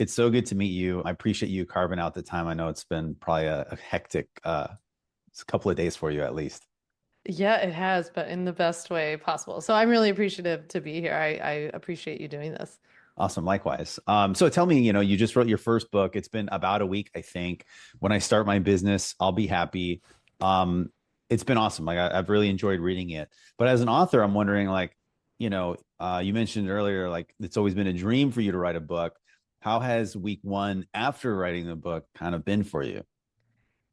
it's so good to meet you. I appreciate you carving out the time. I know it's been probably a hectic it's a couple of days for you at least. Yeah, it has, but in the best way possible. So I'm really appreciative to be here. I appreciate you doing this. Awesome. Likewise. So tell me, you just wrote your first book. It's been about a week, I think. When I start my business, I'll be happy. It's been awesome. Like I've really enjoyed reading it. But as an author, I'm wondering, like, you mentioned earlier, like it's always been a dream for you to write a book. How has week one after writing the book kind of been for you?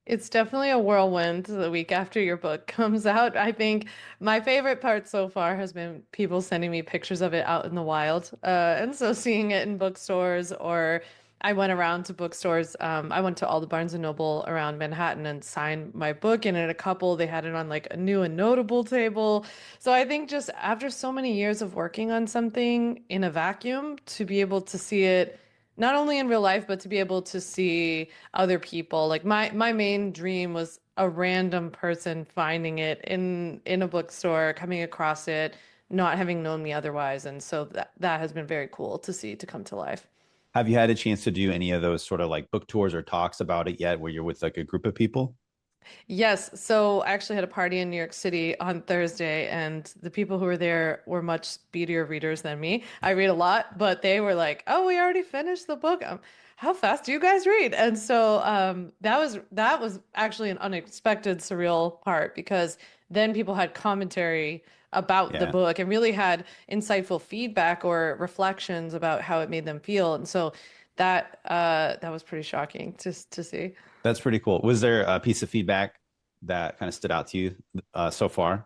It's definitely a whirlwind the week after your book comes out. I think my favorite part so far has been people sending me pictures of it out in the wild. And so seeing it in bookstores, or I went around to bookstores. I went to all the Barnes and Noble around Manhattan and signed my book. And in a couple, they had it on like a new and notable table. So I think just after so many years of working on something in a vacuum, to be able to see it not only in real life, but to be able to see other people. Like my main dream was a random person finding it in a bookstore, coming across it, not having known me otherwise. And so that has been very cool to see to come to life. Have you had a chance to do any of those sort of like book tours or talks about it yet, where you're with like a group of people? Yes, so I actually had a party in New York City on Thursday, and the people who were there were much speedier readers than me. I read a lot, but they were like, "Oh, we already finished the book. How fast do you guys read?" And so that was actually an unexpected, surreal part because then people had commentary about the Yeah. book and really had insightful feedback or reflections about how it made them feel. And so that was pretty shocking to see. That's pretty cool. Was there a piece of feedback that kind of stood out to you so far?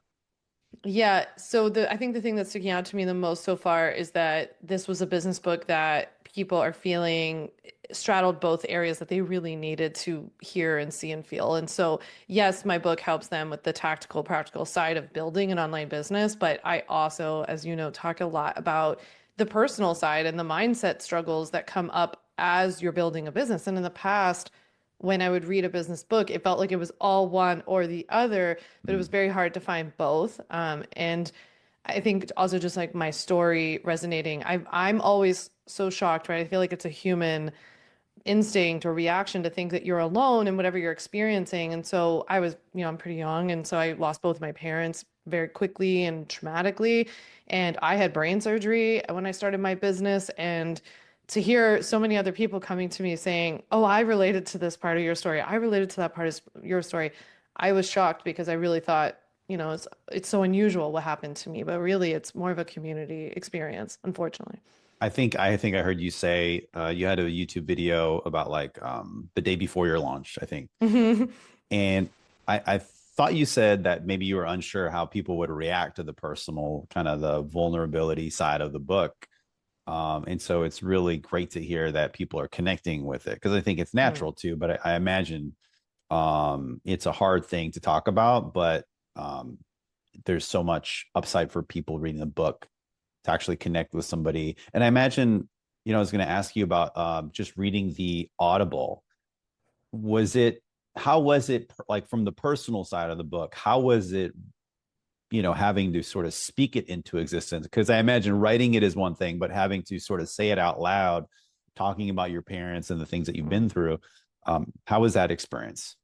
Yeah, so I think the thing that's sticking out to me the most so far is that this was a business book that people are feeling straddled both areas that they really needed to hear and see and feel. And so, yes, my book helps them with the tactical, practical side of building an online business, but I also, as you know, talk a lot about the personal side and the mindset struggles that come up as you're building a business. And in the past, when I would read a business book, it felt like it was all one or the other, but it was Mm. very hard to find both. And I think also just like my story resonating, I'm always so shocked, right? I feel like it's a human instinct or reaction to think that you're alone in whatever you're experiencing. And so I was, I'm pretty young, and so I lost both my parents very quickly and traumatically. And I had brain surgery when I started my business, and to hear so many other people coming to me saying, "Oh, I related to this part of your story. I related to that part of your story." I was shocked because I really thought, it's so unusual what happened to me, but really it's more of a community experience, unfortunately. I think I heard you say you had a YouTube video about like the day before your launch, I think. And I thought you said that maybe you were unsure how people would react to the personal kind of the vulnerability side of the book. And so it's really great to hear that people are connecting with it because I think it's Mm. natural too, but I imagine it's a hard thing to talk about, but um, there's so much upside for people reading the book to actually connect with somebody. And I imagine, I was going to ask you about just reading the Audible. Was it, how was it like from the personal side of the book? How was it, having to sort of speak it into existence? Because I imagine writing it is one thing, but having to sort of say it out loud, talking about your parents and the things that you've been through. How was that experience?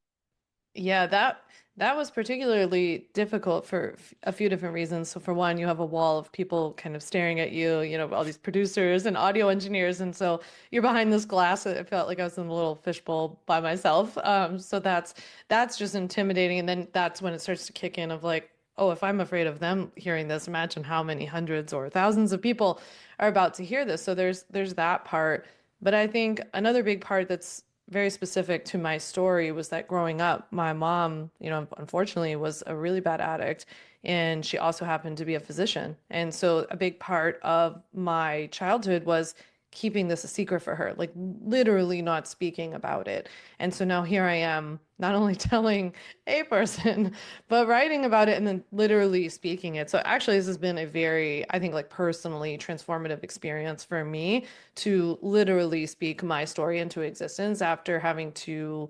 Yeah, that was particularly difficult for a few different reasons. So for one, you have a wall of people kind of staring at you, all these producers and audio engineers, and so you're behind this glass. It felt like I was in a little fishbowl by myself. So that's just intimidating. And then that's when it starts to kick in of like, oh, if I'm afraid of them hearing this, imagine how many hundreds or thousands of people are about to hear this. So there's that part. But I think another big part that's very specific to my story was that growing up, my mom, unfortunately was a really bad addict, and she also happened to be a physician. And so a big part of my childhood was keeping this a secret for her, like literally not speaking about it. And so now here I am, not only telling a person, but writing about it and then literally speaking it. So actually, this has been a very, I think, like personally transformative experience for me to literally speak my story into existence after having to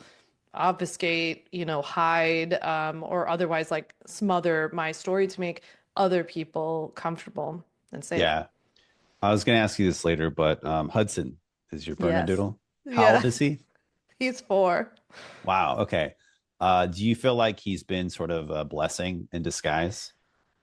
obfuscate, hide, or otherwise like smother my story to make other people comfortable and safe. Yeah. I was going to ask you this later, but Hudson. is your Yes. Bernedoodle. How old Yeah. is he? He's 4. Wow. Okay. Do you feel like he's been sort of a blessing in disguise?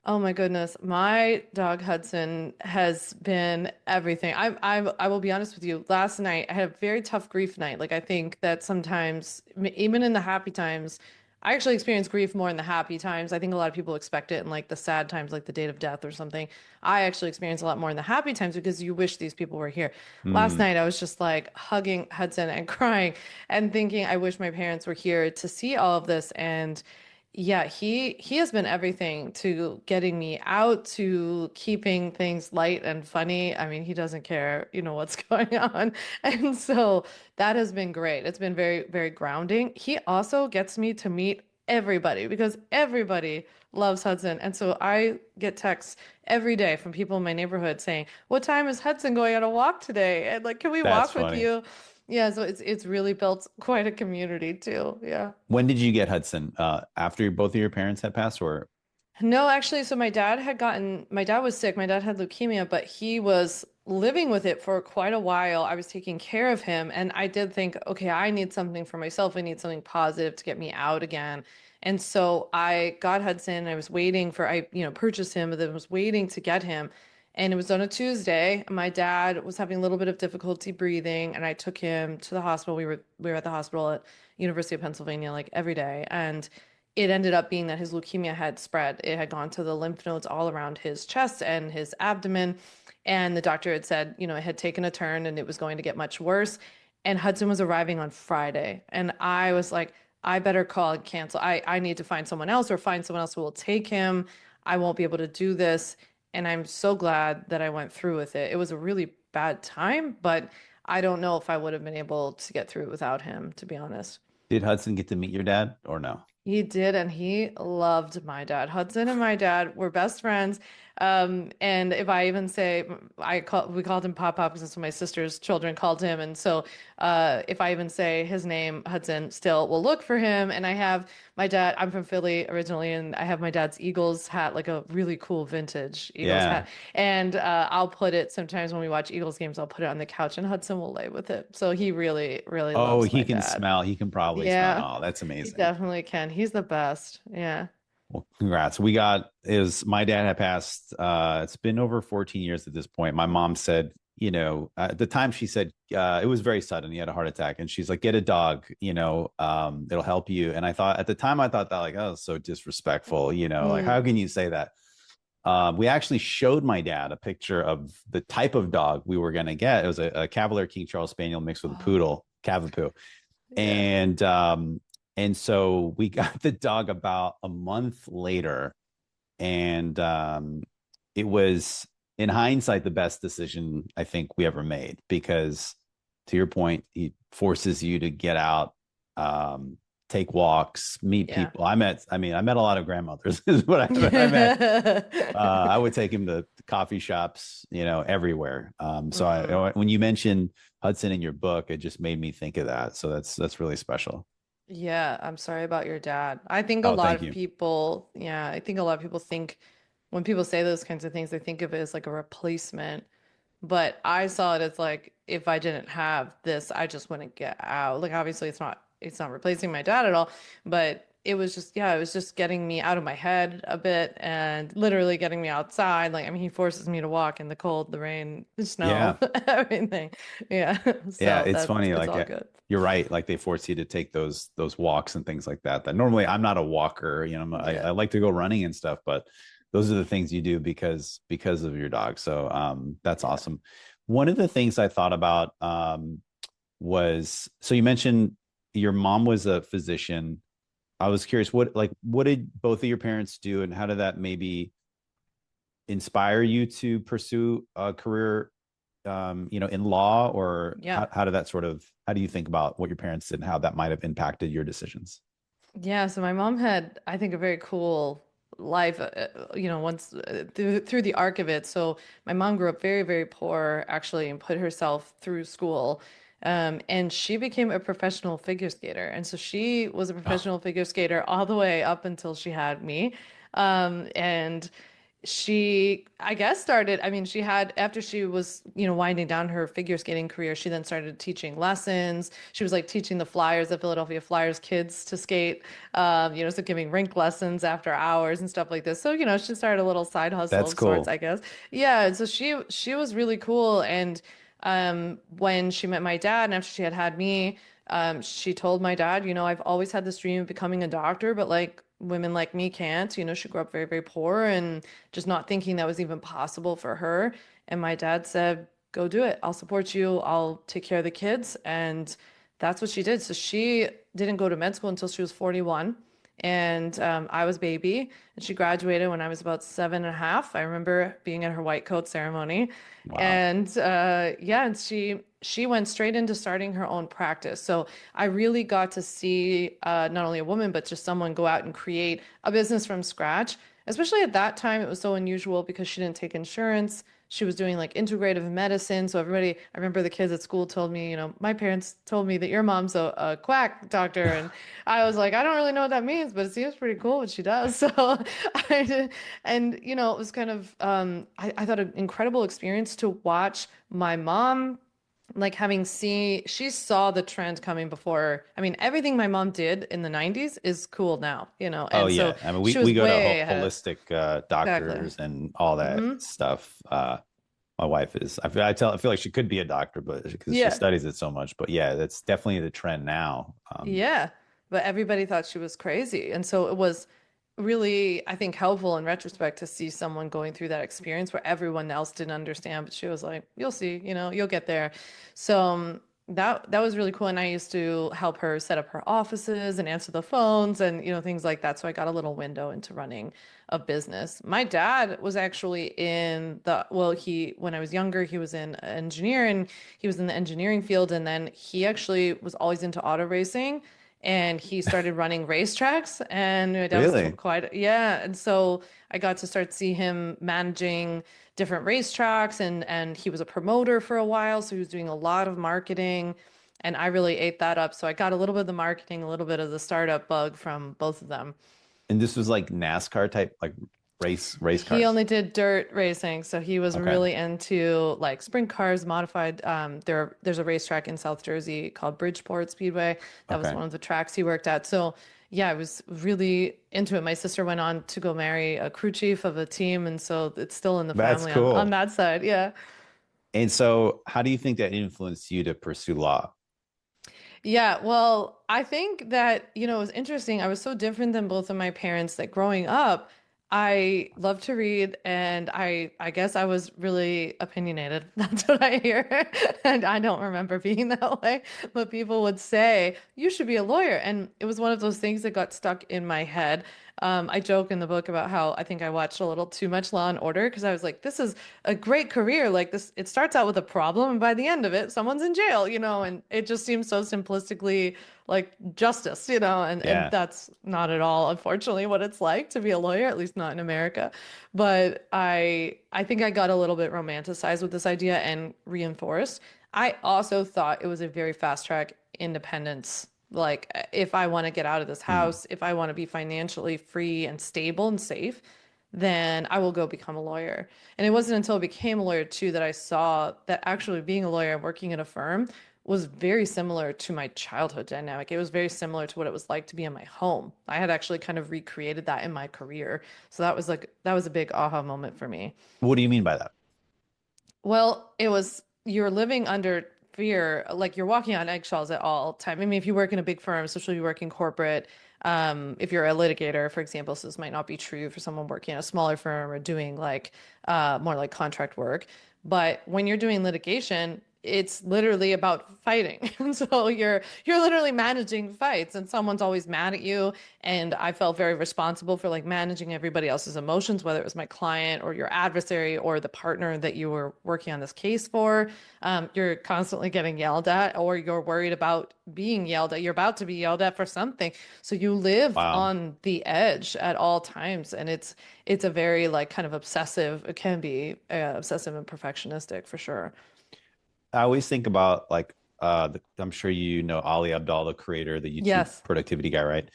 Oh my goodness. My dog Hudson has been everything. I will be honest with you. Last night I had a very tough grief night. Like I think that sometimes even in the happy times, I actually experience grief more in the happy times. I think a lot of people expect it in like the sad times, like the date of death or something. I actually experience a lot more in the happy times because you wish these people were here. Last Mm, night I was just like hugging Hudson and crying and thinking I wish my parents were here to see all of this. And yeah, he has been everything to getting me out, to keeping things light and funny. I mean, he doesn't care, what's going on. And so that has been great. It's been very, very grounding. He also gets me to meet everybody because everybody loves Hudson. And so I get texts every day from people in my neighborhood saying, "What time is Hudson going on a walk today?" And like, "Can we that's walk with funny. you?" Yeah, so it's really built quite a community too. Yeah. When did you get Hudson? After both of your parents had passed, or No, actually, so my dad was sick. My dad had leukemia, but he was living with it for quite a while. I was taking care of him, and I did think, okay, I need something for myself. I need something positive to get me out again. And so I got Hudson. I was waiting for, purchased him, but then was waiting to get him. And it was on a Tuesday. My dad was having a little bit of difficulty breathing, and I took him to the hospital. We were at the hospital at University of Pennsylvania like every day, and it ended up being that his leukemia had spread. It had gone to the lymph nodes all around his chest and his abdomen. And the doctor had said, it had taken a turn and it was going to get much worse. And Hudson was arriving on Friday. And I was like, I better call and cancel. I need to find someone else or find someone else who will take him. I won't be able to do this. And I'm so glad that I went through with it. It was a really bad time, but I don't know if I would have been able to get through it without him, to be honest. did Hudson get to meet your dad, or no? He did, and he loved my dad. Hudson and my dad were best friends. And if I even say, we called him Pop Pop because that's what my sister's children called him. And so, if I even say his name, Hudson still will look for him. And I have my dad, I'm from Philly originally, and I have my dad's Eagles hat, like a really cool vintage Eagles Yeah. hat. And I'll put it sometimes when we watch Eagles games, I'll put it on the couch, and Hudson will lay with it. So he really, really Oh, loves he my can dad. smell. He can probably smell. Yeah. Oh, that's He amazing. definitely can. He's the best. Yeah. Well, congrats. We got is my dad had passed. It's been over 14 years at this point. My mom said, at the time she said it was very sudden. He had a heart attack, and she's like, "Get a dog. It'll help you." And I thought at the time, I thought that like, oh, so disrespectful. Like Mm. how can you say that? We actually showed my dad a picture of the type of dog we were going to get. It was a Cavalier King Charles Spaniel mixed with a Oh, poodle, Cavapoo. yeah. And so we got the dog about a month later, and it was in hindsight the best decision I think we ever made, because to your point, he forces you to get out, take walks, meet Yeah. people. I met a lot of grandmothers is what I met. I would take him to coffee shops, everywhere. So Mm. when you mentioned Hudson in your book, it just made me think of that. So that's really special. Yeah, I'm sorry about your dad. I think a Oh, lot thank of you. people, yeah, I think a lot of people think when people say those kinds of things, they think of it as like a replacement. But I saw it as like if I didn't have this, I just wouldn't get out. Like obviously it's not replacing my dad at all, but it was just yeah, it was just getting me out of my head a bit and literally getting me outside. Like I mean he forces me to walk in the cold, the rain, the snow, Yeah. everything. Yeah. Yeah, So it's that's funny. it's Like all good. you're right. Like they force you to take those walks and things like that. That normally I'm not a walker. I Yeah. like to go running and stuff, but those are the things you do because of your dog. So that's Yeah. awesome. One of the things I thought about was so you mentioned your mom was a physician. I was curious what did both of your parents do, and how did that maybe inspire you to pursue a career in law, or Yeah. how do you think about what your parents did and how that might have impacted your decisions? Yeah, so my mom had, I think, a very cool life, once through the arc of it. So my mom grew up very, very poor, actually, and put herself through school. And she became a professional figure skater. And so she was a Oh, professional figure skater all the way up until she had me. And she, I guess, started, I mean, she had, after she was, winding down her figure skating career, she then started teaching lessons. She was like teaching the Flyers, the Philadelphia Flyers kids to skate, so giving rink lessons after hours and stuff like this. So, she started a little side hustle That's of sorts, cool. I guess. Yeah. And so she was really cool. And when she met my dad and after she had me, she told my dad, I've always had this dream of becoming a doctor, but like women like me can't. She grew up very, very poor and just not thinking that was even possible for her. And my dad said, go do it. I'll support you. I'll take care of the kids. And that's what she did. So she didn't go to med school until she was 41. And I was baby, and she graduated when I was about 7.5. I remember being at her white coat ceremony, Wow. and yeah, and she went straight into starting her own practice. So I really got to see not only a woman, but just someone go out and create a business from scratch. Especially at that time, it was so unusual because she didn't take insurance. She was doing like integrative medicine. So everybody, I remember the kids at school told me, my parents told me that your mom's a quack doctor. And I was like, I don't really know what that means, but it seems pretty cool what she does. So I did, and it was kind of, I thought an incredible experience to watch my mom like having seen she saw the trend coming before. I mean, everything my mom did in the 90s is cool now, Oh and so yeah. I mean, we she we was go to way ahead. holistic Exactly. doctors and all that Hmm. stuff. My wife is. I feel like she could be a doctor, but because she Yeah. studies it so much. But yeah, that's definitely the trend now. Yeah, but everybody thought she was crazy. And so it was really, I think, helpful in retrospect to see someone going through that experience where everyone else didn't understand, but she was like, "You'll see, you'll get there." So that was really cool. And I used to help her set up her offices and answer the phones and things like that. So I got a little window into running a business. My dad was actually in the, well, he when I was younger, he was in engineering, he was in the engineering field, and then he actually was always into auto racing, and he started running racetracks. And my dad was Really? quite, yeah. And so I got to start see him managing different racetracks, and he was a promoter for a while, so he was doing a lot of marketing. And I really ate that up. So I got a little bit of the marketing, a little bit of the startup bug from both of them. And this was like NASCAR type, like race He cars. only did dirt racing, so he was Okay. really into like sprint cars, modified. There's a racetrack in South Jersey called Bridgeport Speedway. That was Okay. one of the tracks he worked at. So yeah, I was really into it. My sister went on to go marry a crew chief of a team, and so it's still in the That's family on cool. that side. Yeah. And so, how do you think that influenced you to pursue law? Yeah, well, I think that, it was interesting. I was so different than both of my parents that growing up, I loved to read, and I guess I was really opinionated. That's what I hear. And I don't remember being that way, but people would say, you should be a lawyer. And it was one of those things that got stuck in my head. I joke in the book about how I think I watched a little too much Law and Order because I was like, this is a great career. Like this, it starts out with a problem, and by the end of it, someone's in jail, and it just seems so simplistically like justice, and Yeah. that's not at all, unfortunately, what it's like to be a lawyer, at least not in America. But I think I got a little bit romanticized with this idea and reinforced. I also thought it was a very fast track independence. Like, if I want to get out of this Mm. house, if I want to be financially free and stable and safe, then I will go become a lawyer. And it wasn't until I became a lawyer too that I saw that actually being a lawyer and working in a firm was very similar to my childhood dynamic. It was very similar to what it was like to be in my home. I had actually kind of recreated that in my career. So that was a big aha moment for me. What do you mean by that? Well, it was you're living under fear, like you're walking on eggshells at all time. I mean, if you work in a big firm, especially if you work in corporate, if you're a litigator, for example, so this might not be true for someone working in a smaller firm or doing like more like contract work. But when you're doing litigation, it's literally about fighting. And so you're literally managing fights, and someone's always mad at you. And I felt very responsible for like managing everybody else's emotions, whether it was my client or your adversary or the partner that you were working on this case for. You're constantly getting yelled at, or you're worried about being yelled at. You're about to be yelled at for something. So you live Wow. on the edge at all times. And it's a very like kind of obsessive, it can be obsessive and perfectionistic for sure. I always think about like I'm sure you know Ali Abdal, the creator, the YouTube Yes. productivity guy, right?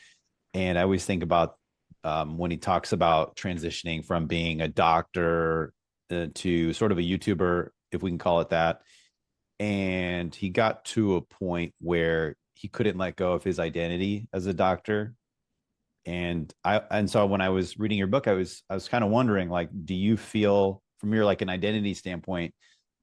And I always think about when he talks about transitioning from being a doctor to sort of a YouTuber, if we can call it that. And he got to a point where he couldn't let go of his identity as a doctor. And so when I was reading your book, I was kind of wondering, like, do you feel from your like an identity standpoint,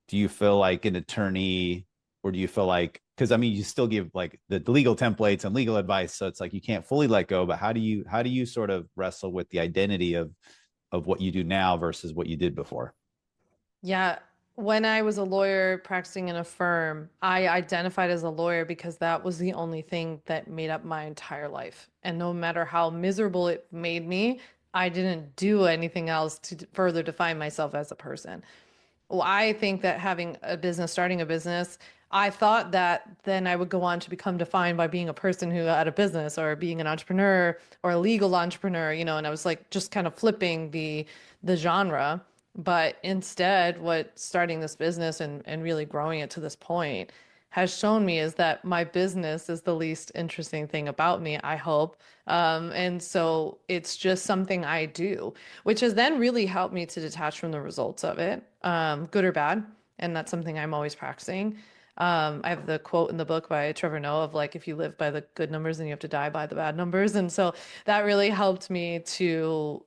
do you feel like an attorney, or do you feel like, because I mean you still give like the legal templates and legal advice, so it's like you can't fully let go, but how do you sort of wrestle with the identity of what you do now versus what you did before? Yeah, when I was a lawyer practicing in a firm, I identified as a lawyer because that was the only thing that made up my entire life. And no matter how miserable it made me, I didn't do anything else to further define myself as a person. Well, I think that having a business, starting a business, I thought that then I would go on to become defined by being a person who had a business or being an entrepreneur or a legal entrepreneur, and I was like just kind of flipping the genre. But instead, what starting this business and really growing it to this point has shown me is that my business is the least interesting thing about me, I hope. And so it's just something I do, which has then really helped me to detach from the results of it, good or bad. And that's something I'm always practicing. I have the quote in the book by Trevor Noah of like, if you live by the good numbers, then you have to die by the bad numbers. And so that really helped me to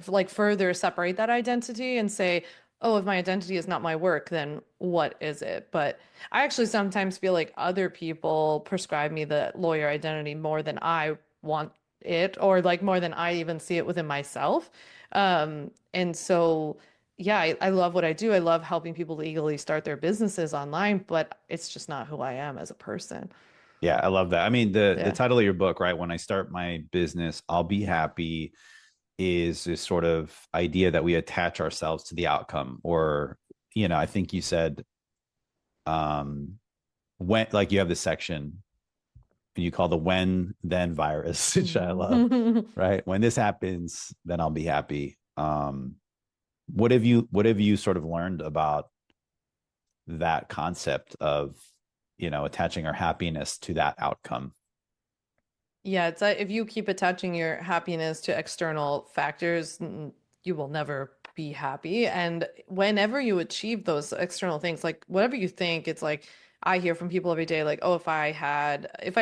like further separate that identity and say, oh, if my identity is not my work, then what is it? But I actually sometimes feel like other people prescribe me the lawyer identity more than I want it, or like more than I even see it within myself. And so, yeah, I love what I do. I love helping people legally start their businesses online, but it's just not who I am as a person. Yeah, I love that. I mean, the Yeah. title of your book, right? When I start my business, I'll be happy, is this sort of idea that we attach ourselves to the outcome. Or, I think you said, um when, like, you have this section you call the when then virus, which I love, right? When this happens, then I'll be happy. What have you sort of learned about that concept of, attaching our happiness to that outcome? Yeah, it's like if you keep attaching your happiness to external factors, you will never be happy. And whenever you achieve those external things, like whatever you think, it's like I hear from people every day, like, oh, if I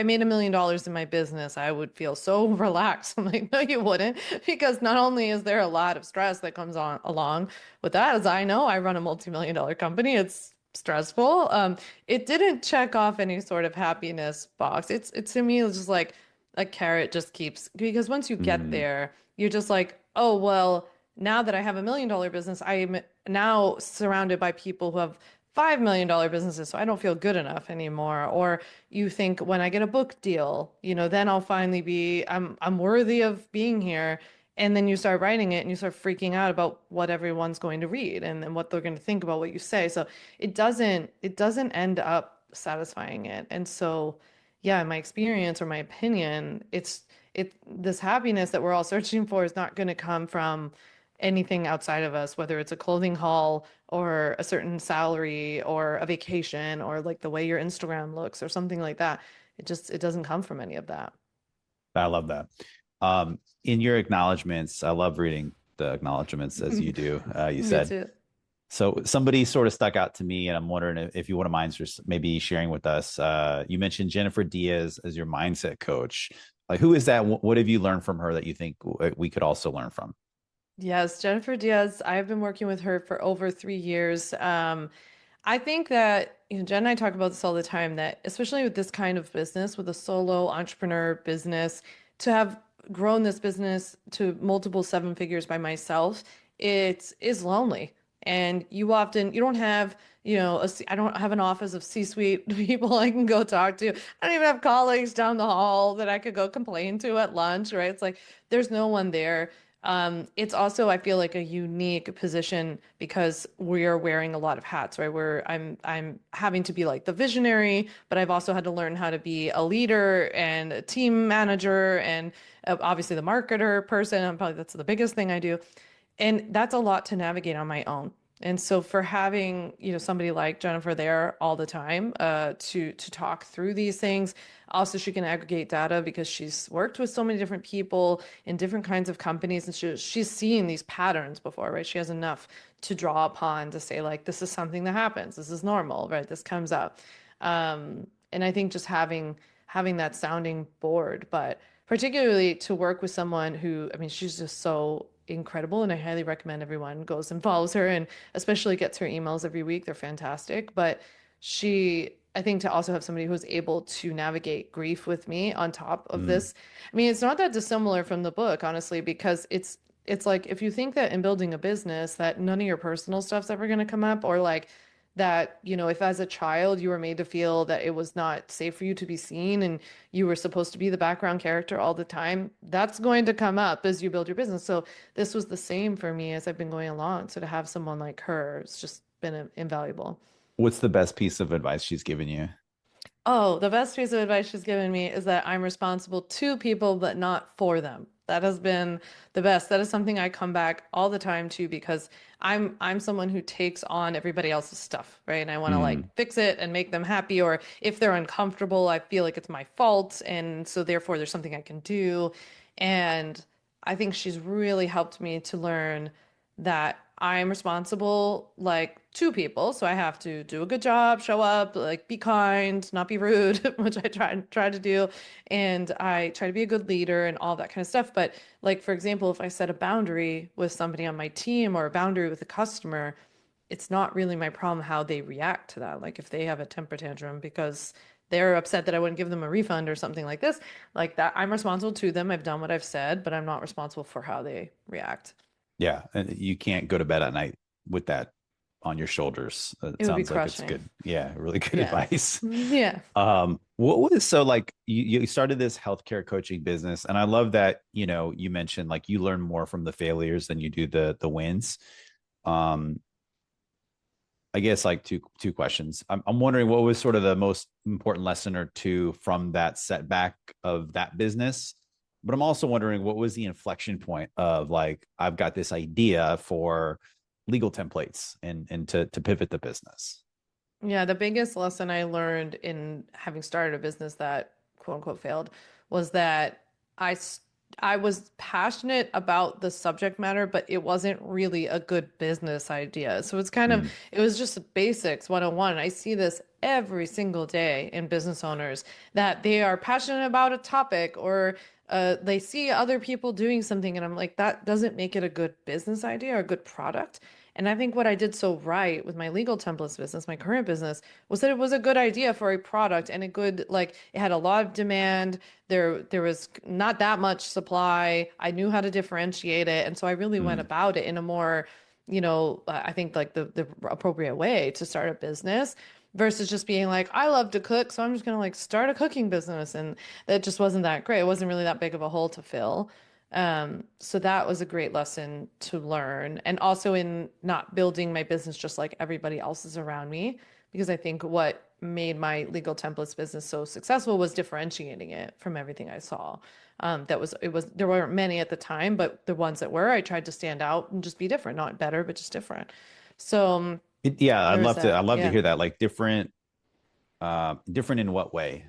made $1 million in my business, I would feel so relaxed. I'm like, no, you wouldn't, because not only is there a lot of stress that comes on along with that, as I know, I run a multi-million-dollar company. It's stressful. It didn't check off any sort of happiness box. It's to me, it's just like a carrot just keeps because once you get Mm, there, you're just like, oh, well, now that I have $1 million business, I am now surrounded by people who have $5 million businesses, so I don't feel good enough anymore. Or you think when I get a book deal, then I'll finally I'm worthy of being here. And then you start writing it and you start freaking out about what everyone's going to read and what they're going to think about what you say. So it doesn't end up satisfying it. And so yeah, in my experience or my opinion, this happiness that we're all searching for is not going to come from anything outside of us, whether it's a clothing haul or a certain salary or a vacation or like the way your Instagram looks or something like that. It doesn't come from any of that. I love that. In your acknowledgments, I love reading the acknowledgments as you do. You Me said, too. so somebody sort of stuck out to me, and I'm wondering if you wouldn't mind just maybe sharing with us. You mentioned Jennifer Diaz as your mindset coach. Like, who is that? What have you learned from her that you think we could also learn from? Yes, Jennifer Diaz. I've been working with her for over 3 years. I think that, Jen and I talk about this all the time, that especially with this kind of business, with a solo entrepreneur business, to have grown this business to multiple seven figures by myself, it is lonely. And you don't have, I don't have an office of C-suite people I can go talk to. I don't even have colleagues down the hall that I could go complain to at lunch, right? It's like there's no one there. It's also, I feel like a unique position because we're wearing a lot of hats, right? I'm having to be like the visionary, but I've also had to learn how to be a leader and a team manager and obviously the marketer person. That's the biggest thing I do. And that's a lot to navigate on my own. And so for having, somebody like Jennifer there all the time, to talk through these things. Also, she can aggregate data because she's worked with so many different people in different kinds of companies, and she's seen these patterns before, right? She has enough to draw upon to say, like, this is something that happens. This is normal, right? This comes up. And I think just having that sounding board, but particularly to work with someone who, I mean, she's just so incredible, and I highly recommend everyone goes and follows her and especially gets her emails every week. They're fantastic. But I think to also have somebody who's able to navigate grief with me on top of Mm, this. I mean, it's not that dissimilar from the book, honestly, because it's like if you think that in building a business that none of your personal stuff's ever going to come up, or like that, if as a child you were made to feel that it was not safe for you to be seen and you were supposed to be the background character all the time, that's going to come up as you build your business. So this was the same for me as I've been going along. So to have someone like her, it's just been invaluable. what's the best piece of advice she's given you? Oh, the best piece of advice she's given me is that I'm responsible to people, but not for them. That has been the best. That is something I come back all the time to because I'm someone who takes on everybody else's stuff, right? And I want to like Mm, fix it and make them happy, or if they're uncomfortable, I feel like it's my fault, and so therefore there's something I can do. And I think she's really helped me to learn that I'm responsible like to people. So I have to do a good job, show up, like be kind, not be rude, which I try to do. And I try to be a good leader and all that kind of stuff. But like for example, if I set a boundary with somebody on my team or a boundary with a customer, it's not really my problem how they react to that. Like if they have a temper tantrum because they're upset that I wouldn't give them a refund or something like this, like that, I'm responsible to them. I've done what I've said, but I'm not responsible for how they react. yeah, and you can't go to bed at night with that on your shoulders. It It would be sounds like it's crushing. good. Yeah, really good Yeah. advice. Yeah. What was so like you started this healthcare coaching business, and I love that, you mentioned like you learn more from the failures than you do the wins. Um, I guess like two questions. I'm wondering what was sort of the most important lesson or two from that setback of that business. But I'm also wondering what was the inflection point of like I've got this idea for legal templates and to pivot the business. Yeah, the biggest lesson I learned in having started a business that quote unquote failed was that I s- I was passionate about the subject matter, but it wasn't really a good business idea. So Mm, it was just basics 101. I see this every single day in business owners that they are passionate about a topic, or they see other people doing something, and I'm like, that doesn't make it a good business idea or a good product. And I think what I did so right with my legal templates business, my current business, was that it was a good idea for a product and a good, like, it had a lot of demand. There was not that much supply. I knew how to differentiate it. And so I really went mm. about it in a more, I think like the appropriate way to start a business versus just being like, I love to cook, so I'm just gonna like start a cooking business. And that just wasn't that great. It wasn't really that big of a hole to fill. So that was a great lesson to learn. And also in not building my business just like everybody else's around me, because I think what made my legal templates business so successful was differentiating it from everything I saw. There weren't many at the time, but the ones that were, I tried to stand out and just be different, not better, but just different. So Yeah, there was I'd that. love to Yeah. hear that. Like different in what way?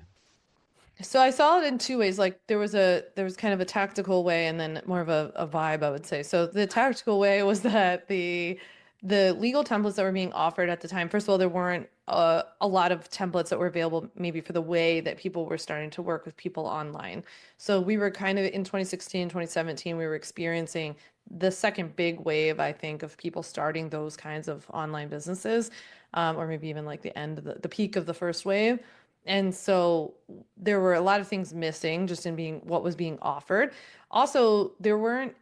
So I saw it in two ways. Like there was kind of a tactical way and then more of a vibe, I would say. So the tactical way was that the legal templates that were being offered at the time, first of all, there weren't a lot of templates that were available maybe for the way that people were starting to work with people online. So we were kind of in 2016, 2017, we were experiencing the second big wave, I think, of people starting those kinds of online businesses, or maybe even like the end of the peak of the first wave. And so there were a lot of things missing just in being what was being offered. Also, there weren't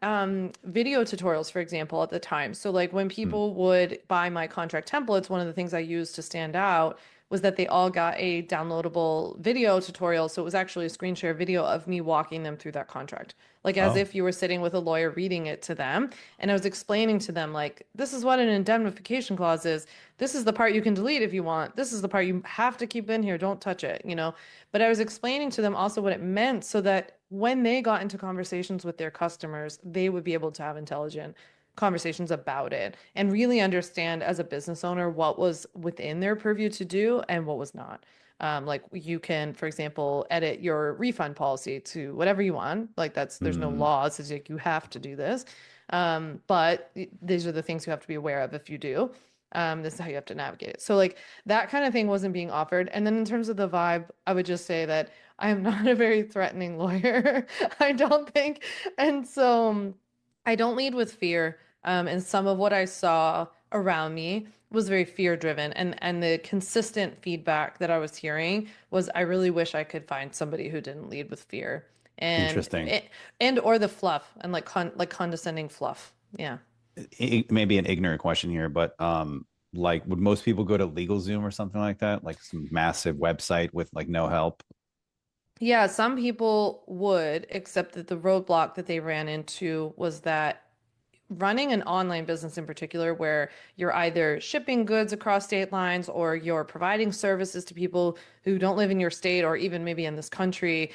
video tutorials, for example, at the time. So, like when Mm. people would buy my contract templates, one of the things I used to stand out was that they all got a downloadable video tutorial. So it was actually a screen share video of me walking them through that contract, like as Oh, if you were sitting with a lawyer reading it to them. And I was explaining to them, like, this is what an indemnification clause is. This is the part you can delete if you want. This is the part you have to keep in here. Don't touch it, you know? But I was explaining to them also what it meant so that when they got into conversations with their customers, they would be able to have intelligent conversations about it and really understand as a business owner what was within their purview to do and what was not. Like you can, for example, edit your refund policy to whatever you want. Like there's no Mm, laws. It's like you have to do this. But these are the things you have to be aware of if you do. This is how you have to navigate it. So like that kind of thing wasn't being offered. And then in terms of the vibe, I would just say that I am not a very threatening lawyer. I don't think. And so I don't lead with fear. And some of what I saw around me was very fear driven. And the consistent feedback that I was hearing was I really wish I could find somebody who didn't lead with fear and interesting. and or the fluff and like condescending fluff. Yeah. Maybe an ignorant question here, but like would most people go to LegalZoom or something like that? Like some massive website with like no help? Yeah, some people would, except that the roadblock that they ran into was that running an online business in particular, where you're either shipping goods across state lines or you're providing services to people who don't live in your state or even maybe in this country,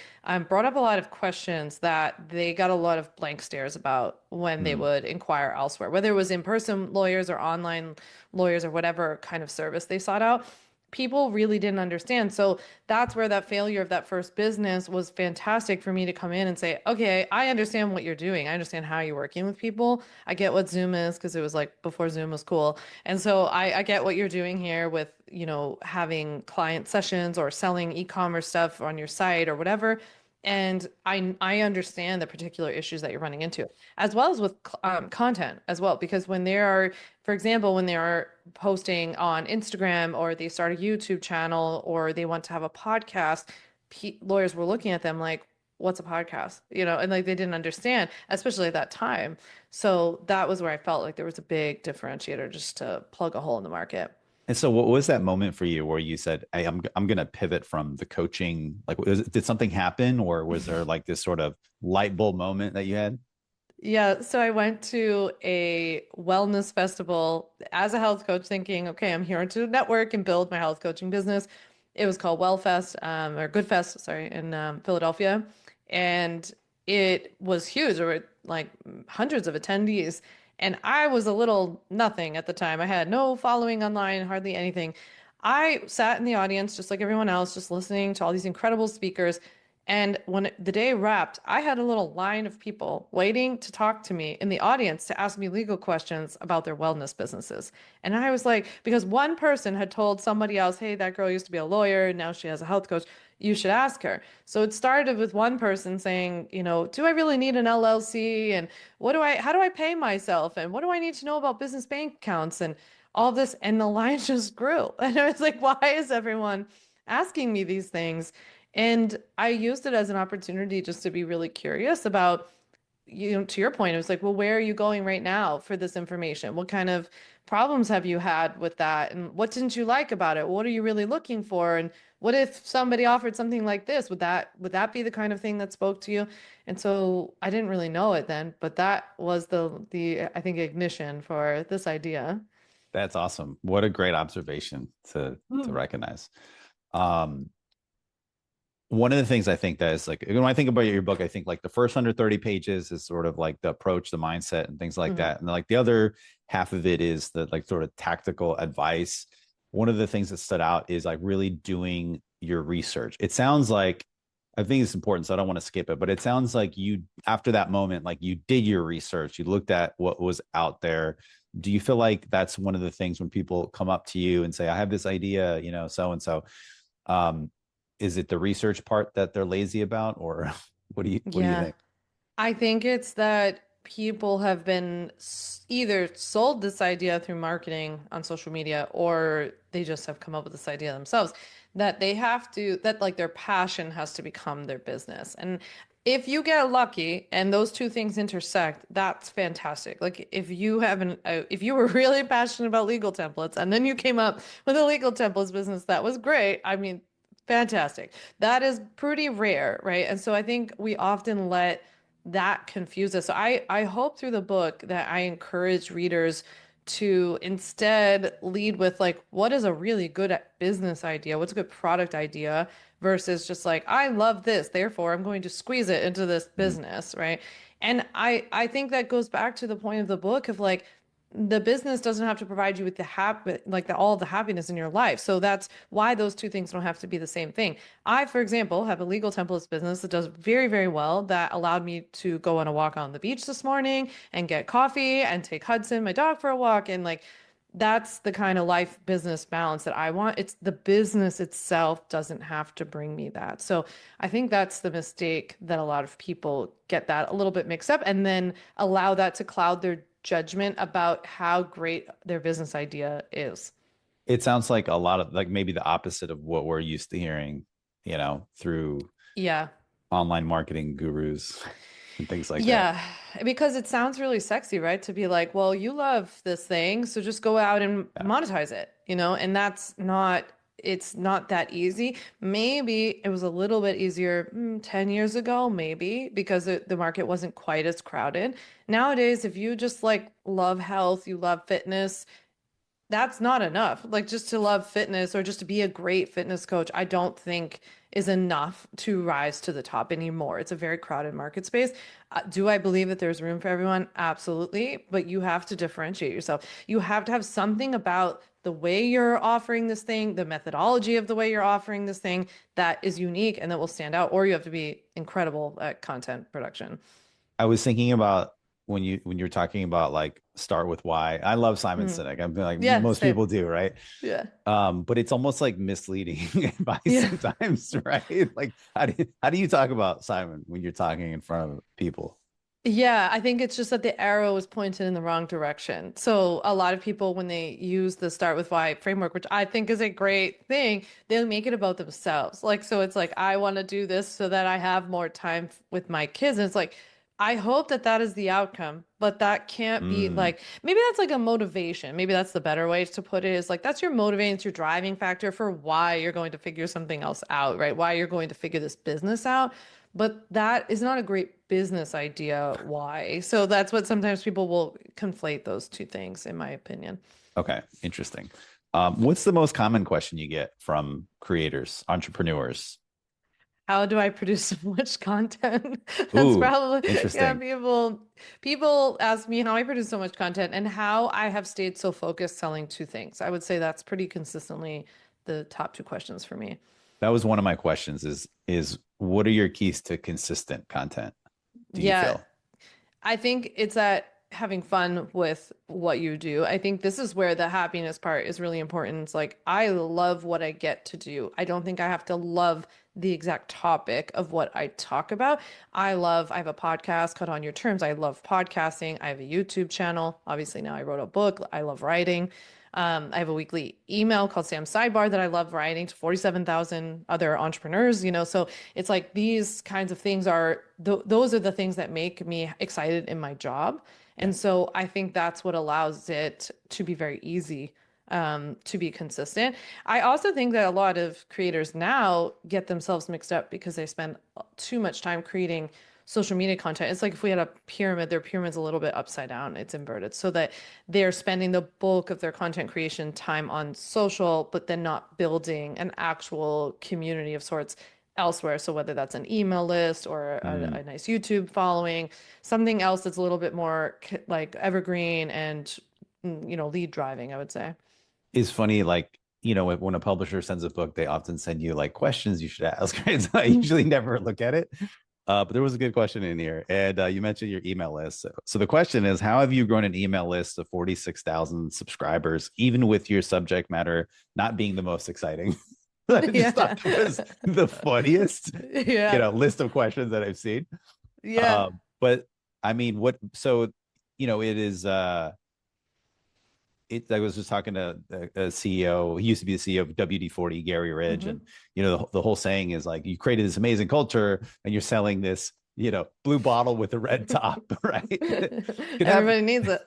brought up a lot of questions that they got a lot of blank stares about when they Hmm. would inquire elsewhere, whether it was in-person lawyers or online lawyers or whatever kind of service they sought out. People really didn't understand. So that's where that failure of that first business was fantastic for me to come in and say, okay, I understand what you're doing. I understand how you're working with people. I get what Zoom is because it was like before Zoom was cool. And so I get what you're doing here with, having client sessions or selling e-commerce stuff on your site or whatever. And I understand the particular issues that you're running into, as well as with content as well, because when they are, for example, when they are posting on Instagram or they start a YouTube channel or they want to have a podcast, lawyers were looking at them like, what's a podcast? And like they didn't understand, especially at that time. So that was where I felt like there was a big differentiator just to plug a hole in the market. And so, what was that moment for you where you said, "Hey, I'm going to pivot from the coaching"? Like, did something happen, or was there like this sort of light bulb moment that you had? Yeah, so I went to a wellness festival as a health coach thinking, okay, I'm here to network and build my health coaching business. It was called WellFest, or GoodFest, sorry, in Philadelphia. And it was huge. There were like hundreds of attendees. And I was a little nothing at the time. I had no following online, hardly anything. I sat in the audience just like everyone else, just listening to all these incredible speakers. And when the day wrapped, I had a little line of people waiting to talk to me in the audience to ask me legal questions about their wellness businesses. And I was like, because one person had told somebody else, hey, that girl used to be a lawyer, and now she has a health coach. You should ask her. So it started with one person saying, do I really need an LLC? And how do I pay myself? And what do I need to know about business bank accounts? And all this. And the line just grew. And I was like, why is everyone asking me these things? And I used it as an opportunity just to be really curious about, to your point, it was like, well, where are you going right now for this information? What kind of problems have you had with that? And what didn't you like about it? What are you really looking for? And what if somebody offered something like this? Would that be the kind of thing that spoke to you? And so I didn't really know it then, but that was the I think ignition for this idea. That's awesome. What a great observation to Mm. recognize. Um, One of the things I think that is like when I think about your book, I think like the first 130 pages is sort of like the approach, the mindset, and things like Mhm. that. And like the other half of it is the like sort of tactical advice. One of the things that stood out is like really doing your research. It sounds like I think it's important, so I don't want to skip it, but it sounds like you after that moment, like you did your research, you looked at what was out there. Do you feel like that's one of the things when people come up to you and say, I have this idea, so and so? Um, is it the research part that they're lazy about, or what do you Yeah. think? I think it's that people have been either sold this idea through marketing on social media or they just have come up with this idea themselves that that like their passion has to become their business. And if you get lucky and those two things intersect, that's fantastic. Like if you were really passionate about legal templates and then you came up with a legal templates business, that was great. I mean, fantastic. That is pretty rare, right? And so I think we often let that confuse us. So I hope through the book that I encourage readers to instead lead with like what is a really good business idea? What's a good product idea versus just like I love this, therefore I'm going to squeeze it into this Mhm. business, right? And I think that goes back to the point of the book of like the business doesn't have to provide you with the all the happiness in your life. So that's why those two things don't have to be the same thing. I, for example, have a legal templates business that does very, very well that allowed me to go on a walk on the beach this morning and get coffee and take Hudson, my dog, for a walk. And like that's the kind of life business balance that I want. It's the business itself doesn't have to bring me that. So I think that's the mistake that a lot of people get that a little bit mixed up and then allow that to cloud their judgment about how great their business idea is. It sounds like a lot of like maybe the opposite of what we're used to hearing, through Yeah. online marketing gurus and things like that. Yeah, because it sounds really sexy, right? To be like, well, you love this thing, so just go out and Yeah. monetize it, And it's not that easy. Maybe it was a little bit easier 10 years ago, maybe, because the market wasn't quite as crowded. Nowadays, if you just like love health, you love fitness, that's not enough. Like just to love fitness or just to be a great fitness coach, I don't think is enough to rise to the top anymore. It's a very crowded market space. Do I believe that there's room for everyone? Absolutely. But you have to differentiate yourself. You have to have something about the way you're offering this thing, the methodology of the way you're offering this thing that is unique and that will stand out, or you have to be incredible at content production. I was thinking about when you're talking about like start with why. I love Simon Mhm. Sinek. I'm like Yeah, most same. people do, right? Yeah. But it's almost like misleading advice Yeah. sometimes, right? Like how do you talk about Simon when you're talking in front of people? Yeah, I think it's just that the arrow is pointed in the wrong direction. So a lot of people, when they use the start with why framework, which I think is a great thing, they'll make it about themselves. Like, so it's like, I want to do this so that I have more time with my kids. And it's like, I hope that that is the outcome, but that can't be Mm, like, maybe that's like a motivation. Maybe that's the better way to put it is like, that's your motivating, it's your driving factor for why you're going to figure something else out, right? Why you're going to figure this business out. But that is not a great business idea. Why? So that's what sometimes people will conflate those two things, in my opinion. okay, interesting. What's the most common question you get from creators, entrepreneurs? How do I produce so much content? That's Ooh, probably, yeah, interesting. people ask me how I produce so much content and how I have stayed so focused selling two things. I would say that's pretty consistently the top two questions for me. That was one of my questions is what are your keys to consistent content, do you Yeah, feel? I think it's that having fun with what you do. I think this is where the happiness part is really important. It's like, I love what I get to do. I don't think I have to love the exact topic of what I talk about. I have a podcast called On Your Terms. I love podcasting. I have a YouTube channel. Obviously, now I wrote a book. I love writing. I have a weekly email called Sam Sidebar that I love writing to 47,000 other entrepreneurs, so it's like these kinds of things are those are the things that make me excited in my job. Yeah. And so I think that's what allows it to be very easy to be consistent. I also think that a lot of creators now get themselves mixed up because they spend too much time creating social media content. It's like if we had a pyramid, their pyramid's a little bit upside down, it's inverted, so that they're spending the bulk of their content creation time on social, but then not building an actual community of sorts elsewhere. So whether that's an email list or Mm. a nice YouTube following, something else that's a little bit more like evergreen and lead driving, I would say. Is funny, like, when a publisher sends a book, they often send you like questions you should ask, right? So I usually never look at it. But there was a good question in here. And you mentioned your email list. So the question is, how have you grown an email list of 46,000 subscribers, even with your subject matter not being the most exciting? I just Yeah. thought that was the funniest, Yeah. list of questions that I've seen. Yeah. But I mean, so, it is, I was just talking to a CEO. He used to be the CEO of WD-40, Gary Ridge, Mhm. and the whole saying is like, you created this amazing culture, and you're selling this, blue bottle with a red top, right? Could have, Everybody needs it.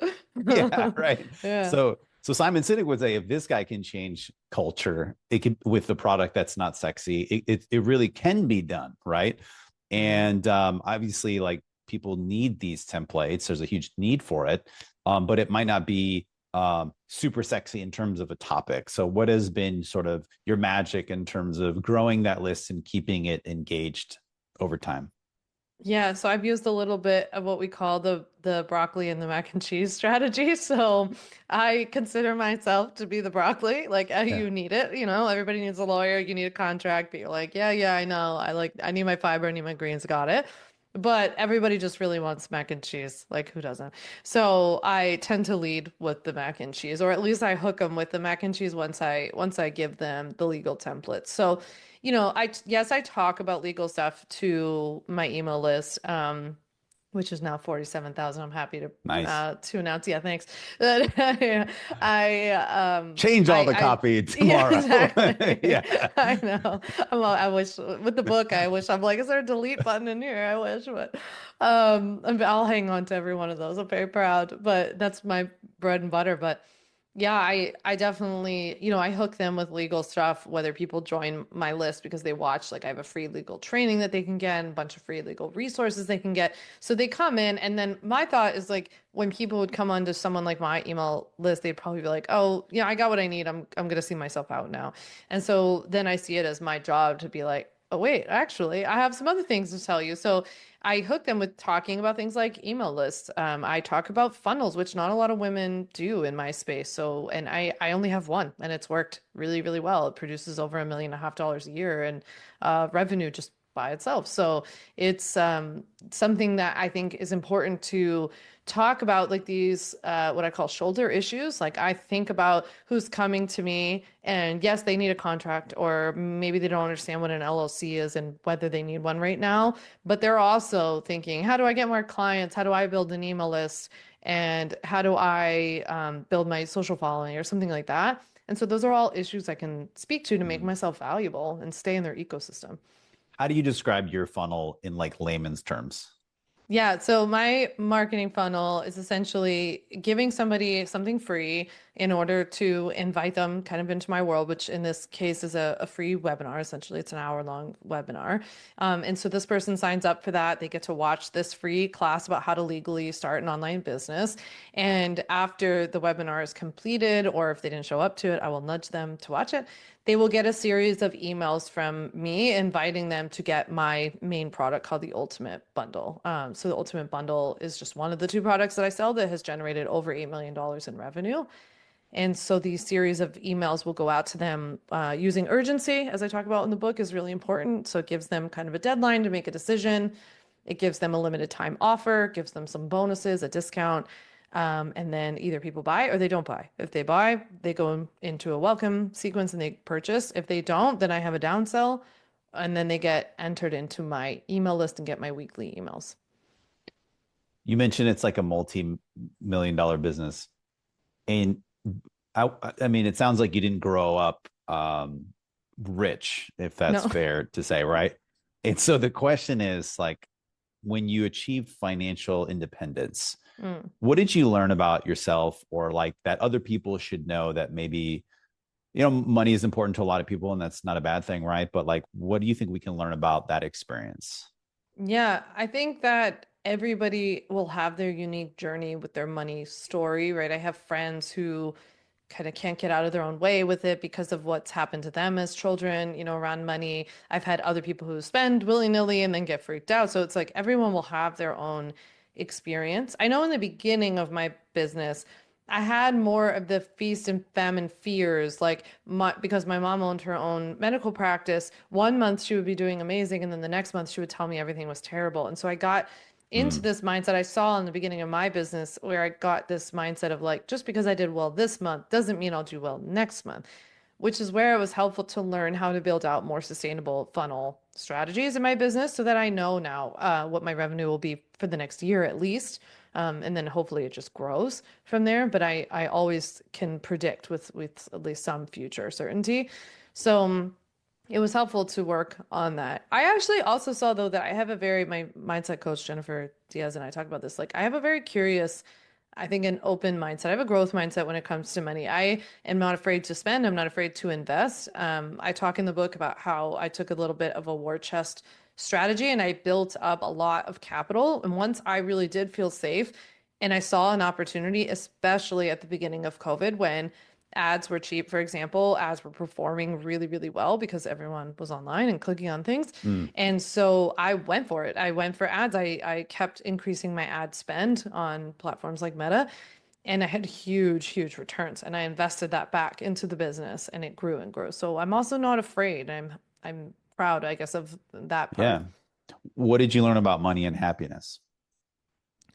yeah, right. Yeah. So Simon Sinek would say, if this guy can change culture, it could with the product that's not sexy, it really can be done, right? Mhm. And obviously, like people need these templates. There's a huge need for it, but it might not be super sexy in terms of a topic. So what has been sort of your magic in terms of growing that list and keeping it engaged over time? Yeah, so I've used a little bit of what we call the broccoli and the mac and cheese strategy. So I consider myself to be the broccoli, like Yeah. you need it, everybody needs a lawyer, you need a contract, but you're like, yeah, yeah, I know. I need my fiber, I need my greens, got it. But everybody just really wants mac and cheese. Like who doesn't? So I tend to lead with the mac and cheese, or at least I hook them with the mac and cheese once I give them the legal template. So yes, I talk about legal stuff to my email list, which is now 47,000. I'm happy Nice. to announce. Yeah, thanks. But Change all the I copy yeah, tomorrow. exactly. Yeah. I know. I wish with the book, I wish I'm like, is there a delete button in here? I wish, but I'll hang on to every one of those. I'm very proud, but that's my bread and butter. But yeah, I definitely, I hook them with legal stuff, whether people join my list because they watch, like I have a free legal training that they can get and a bunch of free legal resources they can get. So they come in, and then my thought is like when people would come onto someone like my email list, they'd probably be like, "Oh, yeah, I got what I need. I'm gonna see myself out now." And so then I see it as my job to be like, "Oh, wait, actually, I have some other things to tell you." So I hook them with talking about things like email lists. I talk about funnels, which not a lot of women do in my space. So, and I only have one, and it's worked really, really well. It produces over $1.5 million a year in revenue just by itself. So it's something that I think is important to talk about, like these what I call shoulder issues. Like I think about who's coming to me, and yes, they need a contract, or maybe they don't understand what an LLC is and whether they need one right now, but they're also thinking, how do I get more clients? How do I build an email list? And how do I build my social following or something like that? And so those are all issues I can speak to make Mm. myself valuable and stay in their ecosystem. How do you describe your funnel in like layman's terms? Yeah, so my marketing funnel is essentially giving somebody something free in order to invite them kind of into my world, which in this case is a free webinar. Essentially, it's an hour-long webinar. And so this person signs up for that. They get to watch this free class about how to legally start an online business. And after the webinar is completed, or if they didn't show up to it, I will nudge them to watch it. They will get a series of emails from me inviting them to get my main product called the Ultimate Bundle. So the Ultimate Bundle is just one of the two products that I sell that has generated over $8 million in revenue. And so these series of emails will go out to them using urgency, as I talk about in the book, is really important. So it gives them kind of a deadline to make a decision. It gives them a limited time offer, gives them some bonuses, a discount, and then either people buy or they don't buy. If they buy, they go into a welcome sequence and they purchase. If they don't, then I have a downsell, and then they get entered into my email list and get my weekly emails. You mentioned it's like a multi-million dollar business. And I mean, it sounds like you didn't grow up rich, if that's No. fair to say, right? And so the question is like, when you achieve financial independence, Mm. what did you learn about yourself or like that other people should know that maybe, money is important to a lot of people and that's not a bad thing, right? But like, what do you think we can learn about that experience? Yeah, I think that everybody will have their unique journey with their money story, right? I have friends who kind of can't get out of their own way with it because of what's happened to them as children, around money. I've had other people who spend willy-nilly and then get freaked out. So it's like everyone will have their own experience. I know in the beginning of my business, I had more of the feast and famine fears, like because my mom owned her own medical practice. One month she would be doing amazing, and then the next month she would tell me everything was terrible. And so I got into Mm. this mindset I saw in the beginning of my business, where I got this mindset of like, just because I did well this month doesn't mean I'll do well next month, which is where it was helpful to learn how to build out more sustainable funnel strategies in my business so that I know now what my revenue will be for the next year at least. And then hopefully it just grows from there. But I always can predict with at least some future certainty. So it was helpful to work on that. I actually also saw though that I have my mindset coach, Jennifer Diaz, and I talk about this. Like I have a very curious, I think an open mindset. I have a growth mindset when it comes to money. I am not afraid to spend. I'm not afraid to invest. I talk in the book about how I took a little bit of a war chest strategy and I built up a lot of capital. And once I really did feel safe and I saw an opportunity, especially at the beginning of COVID when ads were cheap, for example, ads were performing really, really well because everyone was online and clicking on things. Mm, And so I went for it. I went for ads. I kept increasing my ad spend on platforms like Meta, and I had huge, huge returns. And I invested that back into the business and it grew and grew. So I'm also not afraid. I'm proud, I guess, of that part. yeah. What did you learn about money and happiness?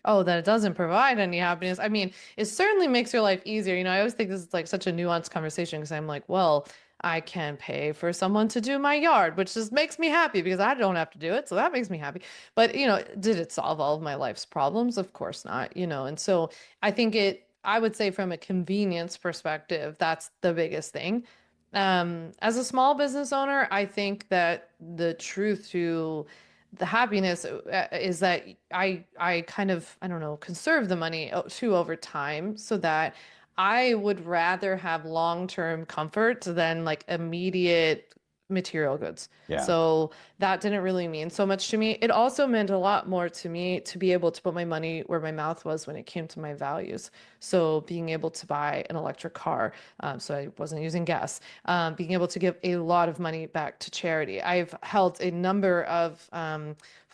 Oh, that it doesn't provide any happiness. I mean, it certainly makes your life easier. I always think this is like such a nuanced conversation because I'm like, well, I can pay for someone to do my yard, which just makes me happy because I don't have to do it. So that makes me happy. But, did it solve all of my life's problems? Of course not, And so I would say from a convenience perspective, that's the biggest thing. As a small business owner, I think that the truth to the happiness is that I kind of, I don't know, conserve the money too over time so that I would rather have long-term comfort than like immediate material goods. Yeah. So that didn't really mean so much to me. It also meant a lot more to me to be able to put my money where my mouth was when it came to my values. So being able to buy an electric car, so I wasn't using gas, being able to give a lot of money back to charity. I've held a number of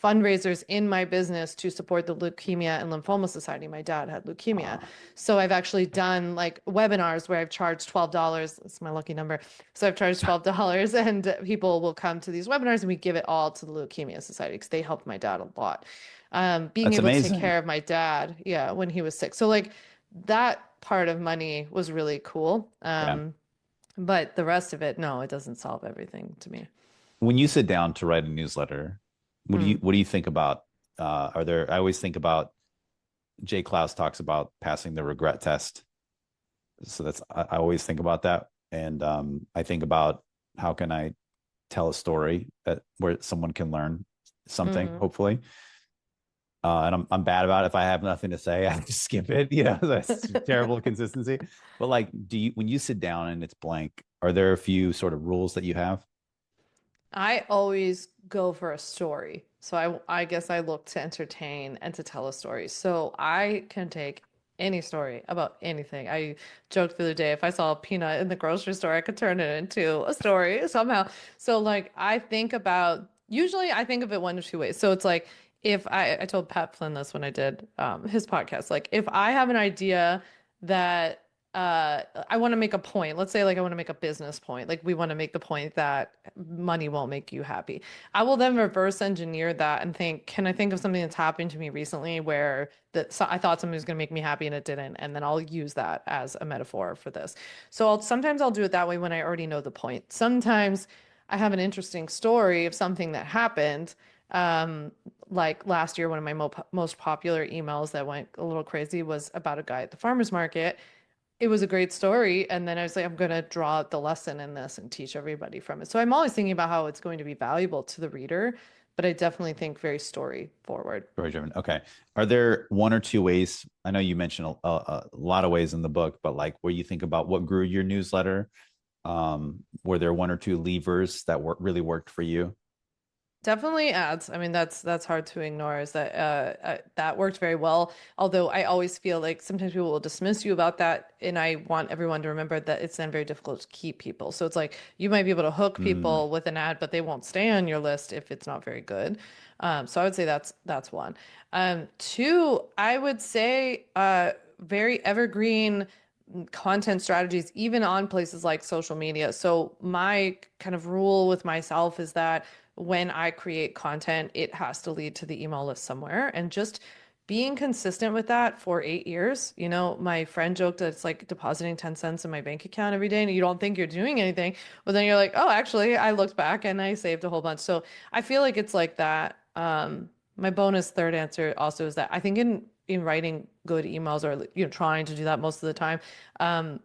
fundraisers in my business to support the Leukemia and Lymphoma Society. My dad had leukemia. Uh, So I've actually done like webinars where I've charged $12. That's my lucky number. So I've charged $12 and people will come to these webinars and we give it all to the Leukemia Society because they helped my dad a lot. Being that's able to take amazing. care of my dad, yeah, when he was sick. So like that part of money was really cool. Yeah. But the rest of it, no, it doesn't solve everything to me. When you sit down to write a newsletter, Mm. what do you think about? I always think about Jay Klaus talks about passing the regret test. So I always think about that. And I think about how can I tell a story where someone can learn something, Mm. hopefully. And I'm bad about it. If I have nothing to say, I just skip it. That's terrible consistency. But like, when you sit down and it's blank, are there a few sort of rules that you have? I always go for a story. So I guess I look to entertain and to tell a story. So I can take any story about anything. I joked the other day, if I saw a peanut in the grocery store, I could turn it into a story somehow. So like usually I think of it one of two ways. So it's like if I told Pat Flynn this when I did his podcast, like if I have an idea that I want to make a point. Let's say like I want to make a business point. Like we want to make the point that money won't make you happy. I will then reverse engineer that and think, can I think of something that's happened to me recently where I thought something was going to make me happy and it didn't, and then I'll use that as a metaphor for this. So sometimes I'll do it that way when I already know the point. Sometimes I have an interesting story of something that happened. Like last year, one of my most popular emails that went a little crazy was about a guy at the farmer's market. It was a great story. And then I was like, I'm going to draw out the lesson in this and teach everybody from it. So I'm always thinking about how it's going to be valuable to the reader, but I definitely think very story forward. Story driven. Okay. Are there one or two ways? I know you mentioned a lot of ways in the book, but like where you think about what grew your newsletter, were there one or two levers that really worked for you? Definitely ads. I mean, that's hard to ignore. Is that that worked very well. Although I always feel like sometimes people will dismiss you about that, and I want everyone to remember that it's then very difficult to keep people. So it's like you might be able to hook Mm, people with an ad, but they won't stay on your list if it's not very good. So I would say that's one. Two, I would say very evergreen content strategies, even on places like social media. So my kind of rule with myself is that when I create content, it has to lead to the email list somewhere. And just being consistent with that for 8 years. My friend joked that it's like depositing 10 cents in my bank account every day and you don't think you're doing anything. But then you're like, oh, actually, I looked back and I saved a whole bunch. So I feel like it's like that. My bonus third answer also is that I think in writing good emails or trying to do that most of the time,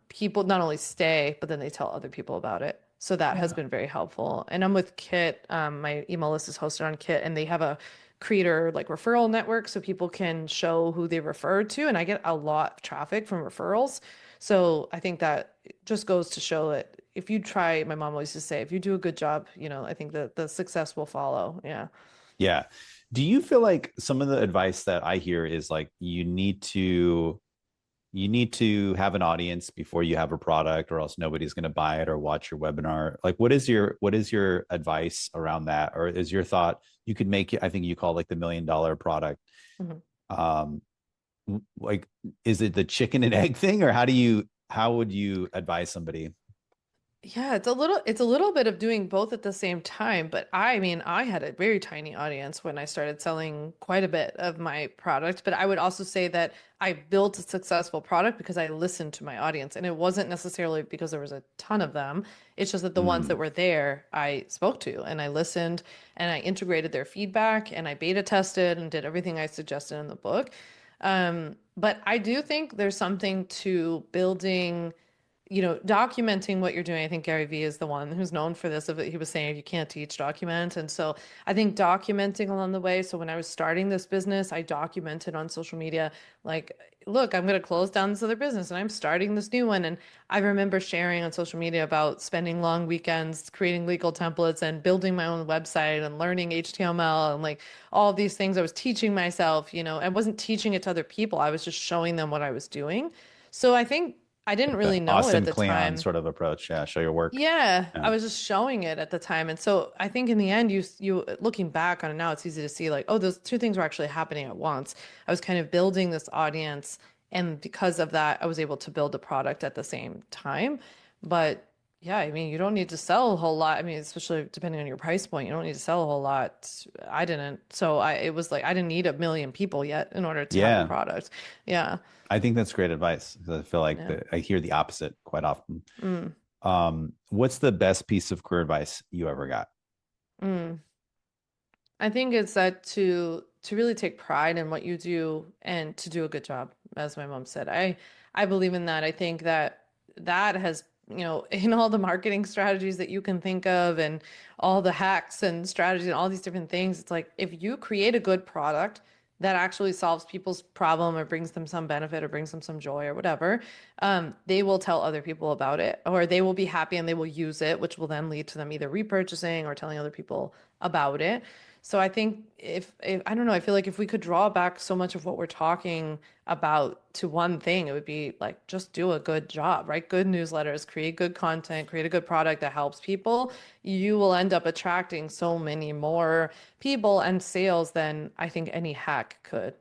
people not only stay, but then they tell other people about it. So that has yeah. been very helpful. And I'm with Kit. My email list is hosted on Kit, and they have a creator like referral network so people can show who they referred to. And I get a lot of traffic from referrals. So I think that just goes to show that if you try, my mom always used to say, if you do a good job, I think that the success will follow. Yeah. Yeah. Do you feel like some of the advice that I hear is like you need to you need to have an audience before you have a product, or else nobody's going to buy it or watch your webinar. Like, what is your advice around that? Or is your thought you could make it, I think you call it like the $1 million product. Mhm. Um, like, is it the chicken and egg thing, or how would you advise somebody? Yeah, it's a little bit of doing both at the same time, but I mean, I had a very tiny audience when I started selling quite a bit of my product, but I would also say that I built a successful product because I listened to my audience, and it wasn't necessarily because there was a ton of them. It's just that the ones that Mm, were there, I spoke to and I listened and I integrated their feedback and I beta tested and did everything I suggested in the book. But I do think there's something to building, documenting what you're doing. I think Gary Vee is the one who's known for this. Of it, he was saying you can't teach, document. And so I think documenting along the way. So when I was starting this business, I documented on social media, like, look, I'm going to close down this other business and I'm starting this new one. And I remember sharing on social media about spending long weekends creating legal templates and building my own website and learning HTML and like all of these things I was teaching myself, I wasn't teaching it to other people. I was just showing them what I was doing. So I think I didn't like the really know it at Austin the Kleon time. sort of approach. Yeah, show your work. Yeah, Yeah. I was just showing it at the time. And so I think in the end, you looking back on it now, it's easy to see like, oh, those two things were actually happening at once. I was kind of building this audience, and because of that, I was able to build a product at the same time. But yeah, I mean, you don't need to sell a whole lot. I mean, especially depending on your price point, you don't need to sell a whole lot. I didn't. So it was like I didn't need 1 million people yet in order to have a Yeah. product. Yeah. I think that's great advice, because I feel like Yeah. I hear the opposite quite often. Mm, What's the best piece of career advice you ever got? mm. I think it's that to really take pride in what you do and to do a good job, as my mom said. I believe in that. I think that that has, in all the marketing strategies that you can think of and all the hacks and strategies and all these different things, it's like if you create a good product that actually solves people's problem or brings them some benefit or brings them some joy or whatever, they will tell other people about it or they will be happy and they will use it, which will then lead to them either repurchasing or telling other people about it. So I think if I don't know, I feel like if we could draw back so much of what we're talking about to one thing, it would be like just do a good job, right? Good newsletters, create good content, create a good product that helps people. You will end up attracting so many more people and sales than I think any hack could.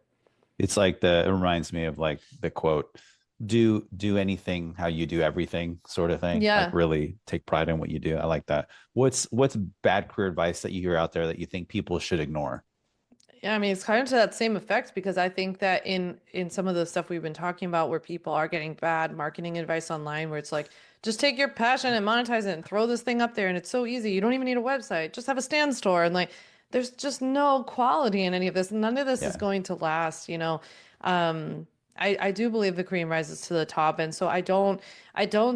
It's like it reminds me of like the quote, do anything how you do everything sort of thing. Like Yeah. really take pride in what you do. I like that. What's bad career advice that you hear out there that you think people should ignore? Yeah, I mean, it's kind of to that same effect because I think that in some of the stuff we've been talking about where people are getting bad marketing advice online where it's like just take your passion and monetize it and throw this thing up there and it's so easy. You don't even need a website. Just have a stand store and like there's just no quality in any of this. None of this is Yeah. going to last. I do believe the cream rises to the top and so I don't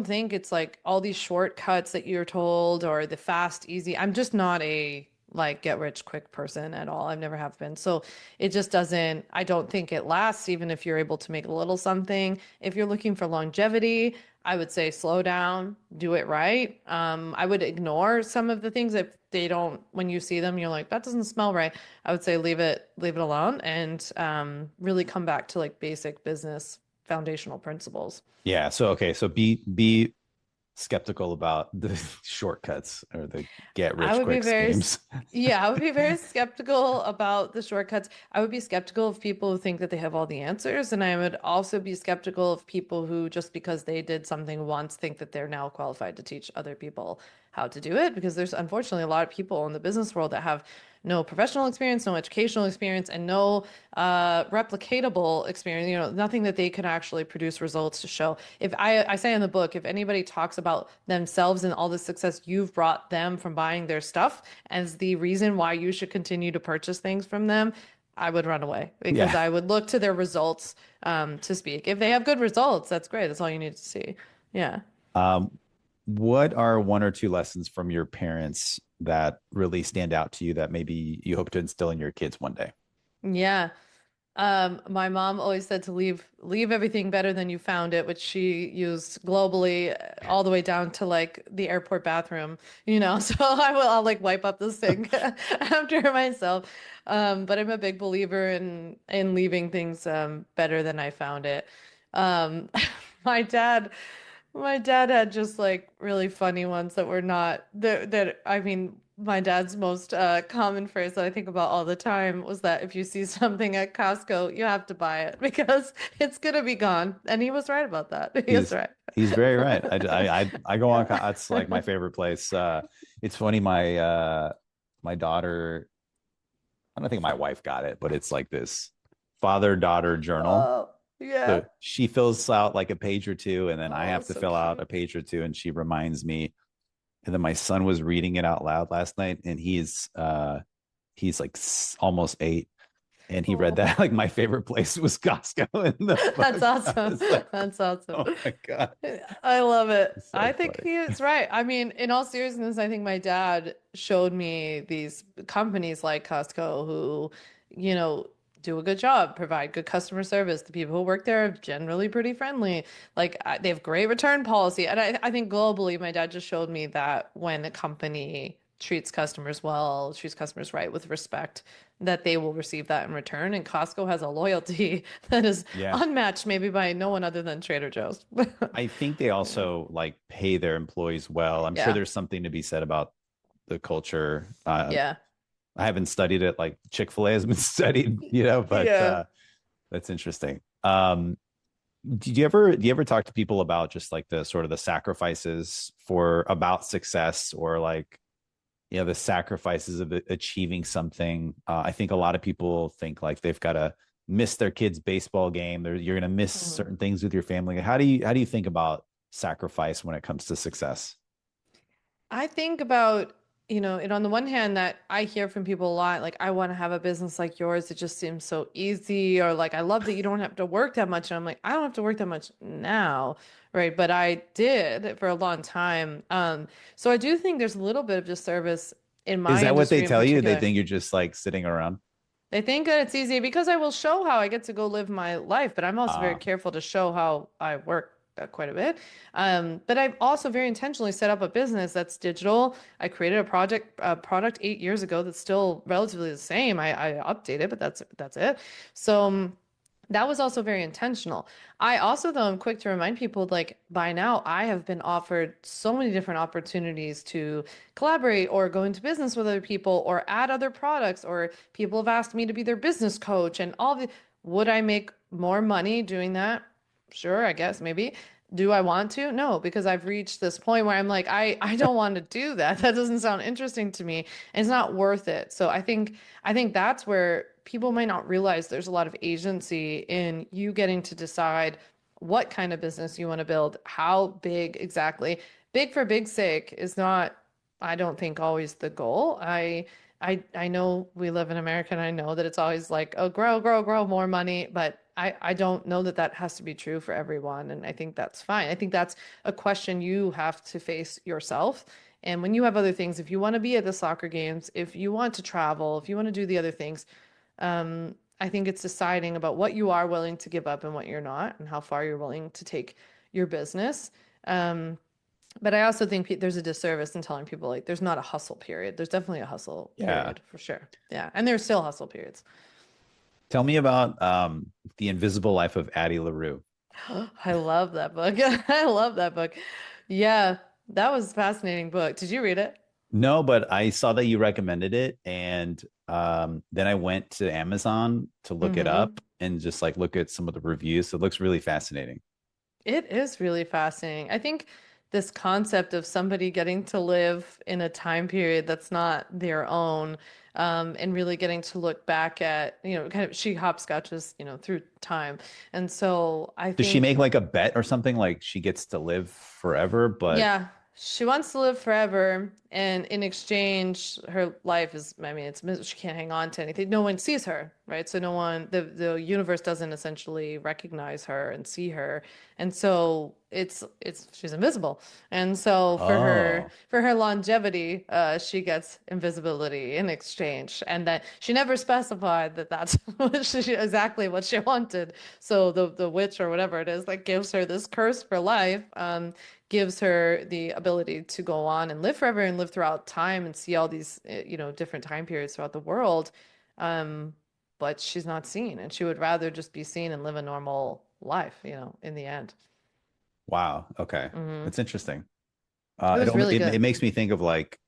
think it's like all these shortcuts that you're told or the fast easy. I'm just not a like get rich quick person at all. I've never have been. So it just doesn't, I don't think it lasts, even if you're able to make a little something. If you're looking for longevity, I would say slow down, do it right. I would ignore some of the things if they don't, when you see them, you're like, that doesn't smell right. I would say leave it alone and really come back to like basic business foundational principles. Yeah. So okay. So be skeptical about the shortcuts or the get I rich would be quick schemes. yeah, I would be very skeptical about the shortcuts. I would be skeptical of people who think that they have all the answers. And I would also be skeptical of people who, just because they did something once, think that they're now qualified to teach other people how to do it. Because there's unfortunately a lot of people in the business world that have no professional experience, no educational experience, and no replicatable experience, nothing that they can actually produce results to show. If I say in the book, if anybody talks about themselves and all the success you've brought them from buying their stuff as the reason why you should continue to purchase things from them, I would run away because Yeah. I would look to their results to speak. If they have good results, that's great. That's all you need to see. Yeah. Um, what are one or two lessons from your parents that really stand out to you that maybe you hope to instill in your kids one day? Yeah. My mom always said to leave everything better than you found it, which she used globally all the way down to like the airport bathroom. So I'll like wipe up the sink after myself. But I'm a big believer in leaving things better than I found it. Um, my dad, my dad had just like really funny ones that were not that I mean, my dad's most common phrase that I think about all the time was that if you see something at Costco, you have to buy it because it's gonna be gone. And he was right about that. He was He's right. he's very right. I go on. Yeah. It's like my favorite place. It's funny. My daughter. I don't think my wife got it, but it's like this father-daughter journal. Oh, yeah. So she fills out like a page or two, and then I Oh, have to so fill out a cute. page or two, and she reminds me. And then my son was reading it out loud last night, and he's like almost 8, and he read Oh. that like my favorite place was Costco in the That's book. I awesome. was like, That's awesome. oh my god, I love it. it's I so think funny. he is right. I mean, in all seriousness, I think my dad showed me these companies like Costco who, you know, do a good job, provide good customer service. The people who work there are generally pretty friendly. Like they have great return policy. And I think globally, my dad just showed me that when a company treats customers well, treats customers right with respect, that they will receive that in return. And Costco has a loyalty that is Yeah, unmatched maybe by no one other than Trader Joe's. I think they Yeah. also like pay their employees well. I'm sure Yeah. there's something to be said about the culture. Yeah. I haven't studied it like Chick-fil-A has been studied, but Yeah. that's interesting. Do you ever talk to people about just like the sort of the sacrifices for about success, or like the sacrifices of achieving something? I think a lot of people think like they've got to miss their kids baseball game, you're going to miss Mhm. certain things with your family. How do you think about sacrifice when it comes to success? I think about, and on the one hand that I hear from people a lot, like, I want to have a business like yours. It just seems so easy. Or like, I love that you don't have to work that much. And I'm like, I don't have to work that much now. Right. But I did for a long time. So I do think there's a little bit of disservice in Is my that what they industry in tell you? They particular. think you're just like sitting around? They think that it's easy because I will show how I get to go live my life, but I'm also very uh careful to show how I work quite a bit. But I've also very intentionally set up a business that's digital. I created a product 8 years ago that's still relatively the same. I update it, but that's it. So that was also very intentional. I also, though, I'm quick to remind people like by now I have been offered so many different opportunities to collaborate or go into business with other people or add other products, or people have asked me to be their business coach and all the, would I make more money doing that? Sure, I guess maybe. Do I want to? No, because I've reached this point where I'm like, I don't want to do that. That doesn't sound interesting to me. And it's not worth it. So I think that's where people might not realize there's a lot of agency in you getting to decide what kind of business you want to build, how big exactly. Big for big's sake is not, I don't think, always the goal. I know we live in America and I know that it's always like, oh, grow, grow, grow, more money, but I don't know that that has to be true for everyone. And I think that's fine. I think that's a question you have to face yourself. And when you have other things, if you want to be at the soccer games, if you want to travel, if you want to do the other things, I think it's deciding about what you are willing to give up and what you're not, and how far you're willing to take your business. Um, but I also think there's a disservice in telling people like there's not a hustle period. There's definitely a hustle yeah. period for sure. Yeah. And there's still hustle periods. Tell me about the Invisible Life of Addie LaRue. I love that book. I love that book. Yeah, that was a fascinating book. Did you read it? No, but I saw that you recommended it, and then I went to Amazon to look it Mm-hmm. up and just like look at some of the reviews. So it looks really fascinating. It is really fascinating. I think this concept of somebody getting to live in a time period that's not their own, and really getting to look back at, kind of she hopscotches, through time. And so I Does she make think like a bet or something like she gets to live forever? But yeah, she wants to live forever, and in exchange, her life is, I mean, she can't hang on to anything. No one sees her, right? So no one, the universe doesn't essentially recognize her and see her. And so it's she's invisible. And so oh, for her longevity, she gets invisibility in exchange. And that she never specified that that's exactly what she wanted. So the witch or whatever it is that gives her this curse for life, gives her the ability to go on and live forever and live throughout time and see all these, different time periods throughout the world. Um, but she's not seen, and she would rather just be seen and live a normal life, in the end. Wow. Okay. Hmm. That's interesting. It was really It good. makes me think of like,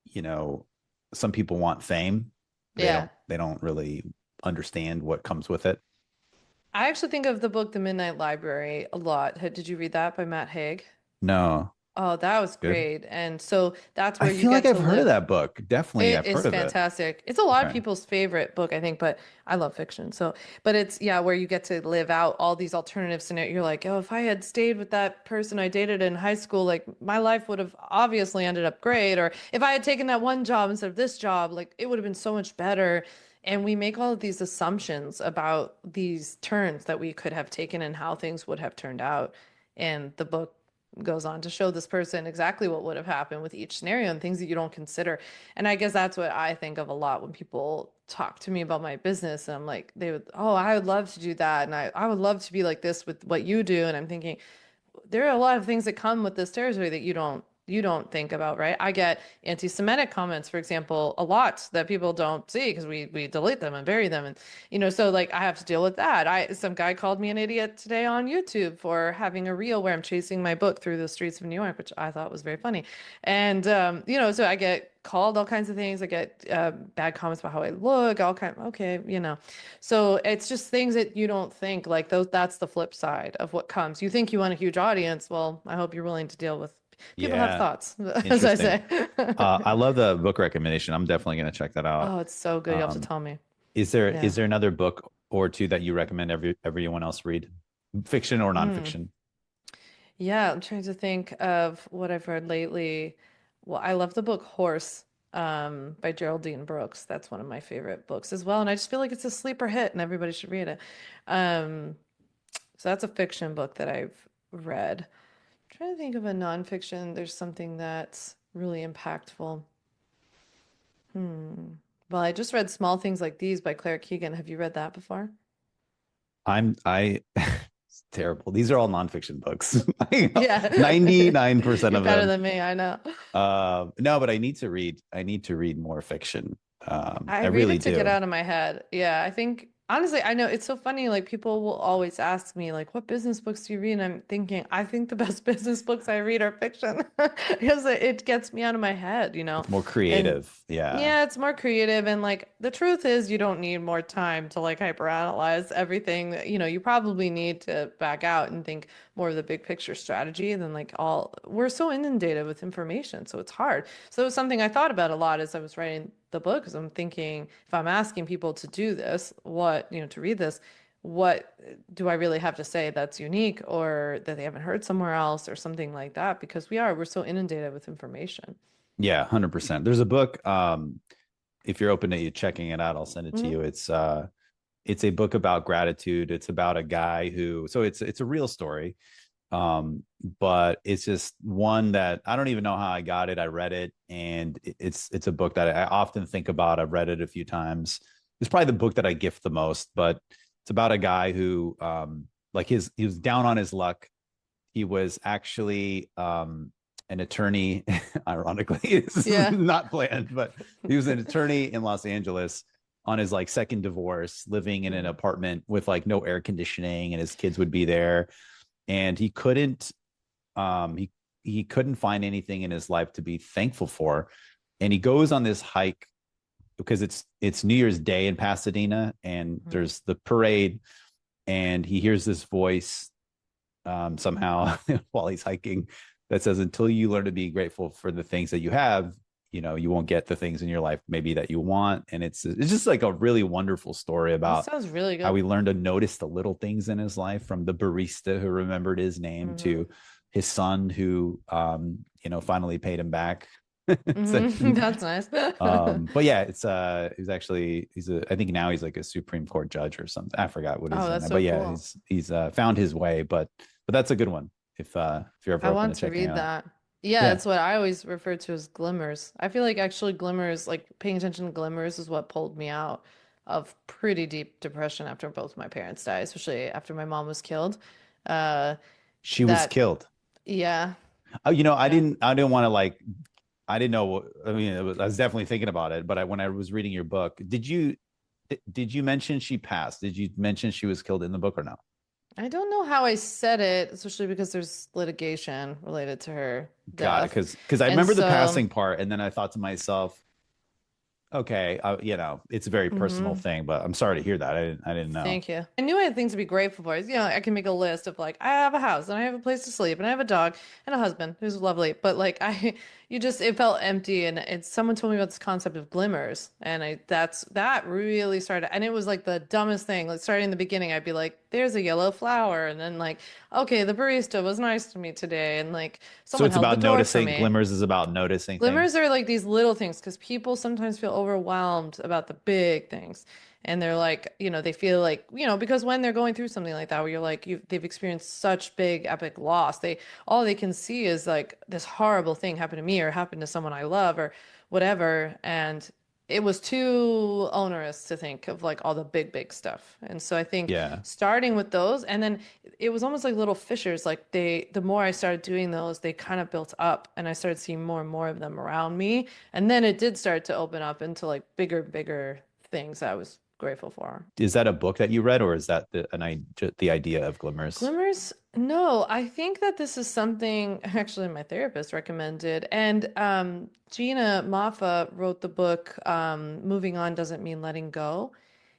you know, some people want fame. Yeah. They don't really understand what comes with it. I actually think of the book The Midnight Library a lot. Did you read that by Matt Haig? No. Oh, that was Good. great. And so that's I where you feel like get I've to heard of live. that book. Definitely, It I've heard is of it. fantastic. It's a lot of Okay. people's favorite book, I think, but I love fiction. So, but it's, yeah, where you get to live out all these alternative scenarios. You're like, oh, if I had stayed with that person I dated in high school, like my life would have obviously ended up great. Or if I had taken that one job instead of this job, like it would have been so much better. And we make all of these assumptions about these turns that we could have taken and how things would have turned out. And the book goes on to show this person exactly what would have happened with each scenario and things that you don't consider. And I guess that's what I think of a lot when people talk to me about my business. And I'm like, oh, I would love to do that. And I would love to be like this with what you do. And I'm thinking, there are a lot of things that come with this territory that you don't think about, right? I get anti-Semitic comments, for example, a lot that people don't see because we delete them and bury them, and so like I have to deal with that. I Some guy called me an idiot today on YouTube for having a reel where I'm chasing my book through the streets of New York, which I thought was very funny, and so I get called all kinds of things. I get bad comments about how I look, all kind. Okay, so it's just things that you don't think like those. That's the flip side of what comes. You think you want a huge audience. Well, I hope you're willing to deal with people have Yeah. thoughts, as I Interesting. say. I love the book recommendation. I'm definitely going to check that out. Oh, it's so good. You have to Um, tell me. is Yeah. there another book or two that you recommend everyone else read? Fiction or Mm. nonfiction? Yeah, I'm trying to think of what I've read lately. Well, I love the book Horse, by Geraldine Brooks. That's one of my favorite books as well. And I just feel like it's a sleeper hit and everybody should read it. Um, so that's a fiction book that I've read. Trying to think of a nonfiction. There's something that's really impactful. Hmm. Well, I just read Small Things Like These by Claire Keegan. Have you read that before? I it's terrible. These are all nonfiction books. Yeah. 99% You're of better them. than me, I know. No, but I need to read more fiction. I I read really it to get do. out of my head. Yeah, I think honestly, I know it's so funny. Like people will always ask me, like, what business books do you read? And I'm thinking, I think the best business books I read are fiction because it gets me out of my head. It's more And creative. Yeah. yeah, it's more creative. And like the truth is, you don't need more time to like hyperanalyze everything. You probably need to back out and think more of the big picture strategy than like we're so inundated with information. So it's hard. So it was something I thought about a lot as I was writing the book, because I'm thinking if I'm asking people to do this, to read this, what do I really have to say that's unique or that they haven't heard somewhere else or something like that? Because we're so inundated with information. Yeah, 100%. There's a book. If you're open to you checking it out, I'll send it to Hmm. you. It's a book about gratitude. It's about a guy who, so it's a real story. But it's just one that I don't even know how I got it. I read it, and it's a book that I often think about. I've read it a few times. It's probably the book that I gift the most, but it's about a guy who like he was down on his luck. He was actually an attorney. Ironically, this is Yeah. not planned, but he was an attorney in Los Angeles on his like second divorce, living in an Mm. apartment with like no air conditioning, and his kids would be there, and um he he couldn't find anything in his life to be thankful for, and he goes on this hike because it's New Year's Day in Pasadena, and Mm. there's the parade, and he hears this voice somehow while he's hiking that says, until you learn to be grateful for the things that you have, you won't get the things in your life maybe that you want. And it's just like a really wonderful story That about sounds really how good. he learned to notice the little things in his life, from the barista who remembered his name Hmm. to his son who finally paid him back. That's nice. But yeah, he's I think now he's like a Supreme Court judge or something. I forgot what Oh, his that's but so yeah, cool. he's found his way. But that's a good one if you're ever I open want to to checking it read out. that. Yeah, Yeah. it's what I always refer to as glimmers. I feel like actually glimmers, like paying attention to glimmers is what pulled me out of pretty deep depression after both my parents died, especially after my mom was killed. Uh, She was that, killed. yeah, Oh, yeah. I didn't want to like I didn't know. I mean, I was definitely thinking about it, but when I was reading your book, did you mention she passed? Did you mention she was killed in the book or no? I don't know how I said it, especially because there's litigation related to her Got it. death. Because I And remember the so, passing part, and then I thought to myself, okay, it's a very personal mhm. thing, but I'm sorry to hear that. I didn't know. Thank you. I knew I had things to be grateful for. I can make a list of like, I have a house and I have a place to sleep and I have a dog and a husband who's lovely. But like, it felt empty. And someone told me about this concept of glimmers. And that really started. And it was like the dumbest thing. Like, starting in the beginning, I'd be like, there's a yellow flower. And then like, okay, the barista was nice to me today. And like, So someone it's held the about door for noticing. me. Glimmers is about noticing Glimmers things. are like these little things because people sometimes feel overwhelmed about the big things. And they're like, they feel like, because when they're going through something like that, where you're like, they've experienced such big epic loss, all they can see is like this horrible thing happened to me or happened to someone I love or whatever. And it was too onerous to think of like all the big, big stuff. And so I think Yeah. starting with those, and then it was almost like little fissures. Like the more I started doing those, they kind of built up and I started seeing more and more of them around me. And then it did start to open up into like bigger, bigger things I was grateful for. Is that a book that you read, or is that the idea of glimmers? Glimmers? No, I think that this is something actually my therapist recommended. And Gina Moffa wrote the book Moving On Doesn't Mean Letting Go.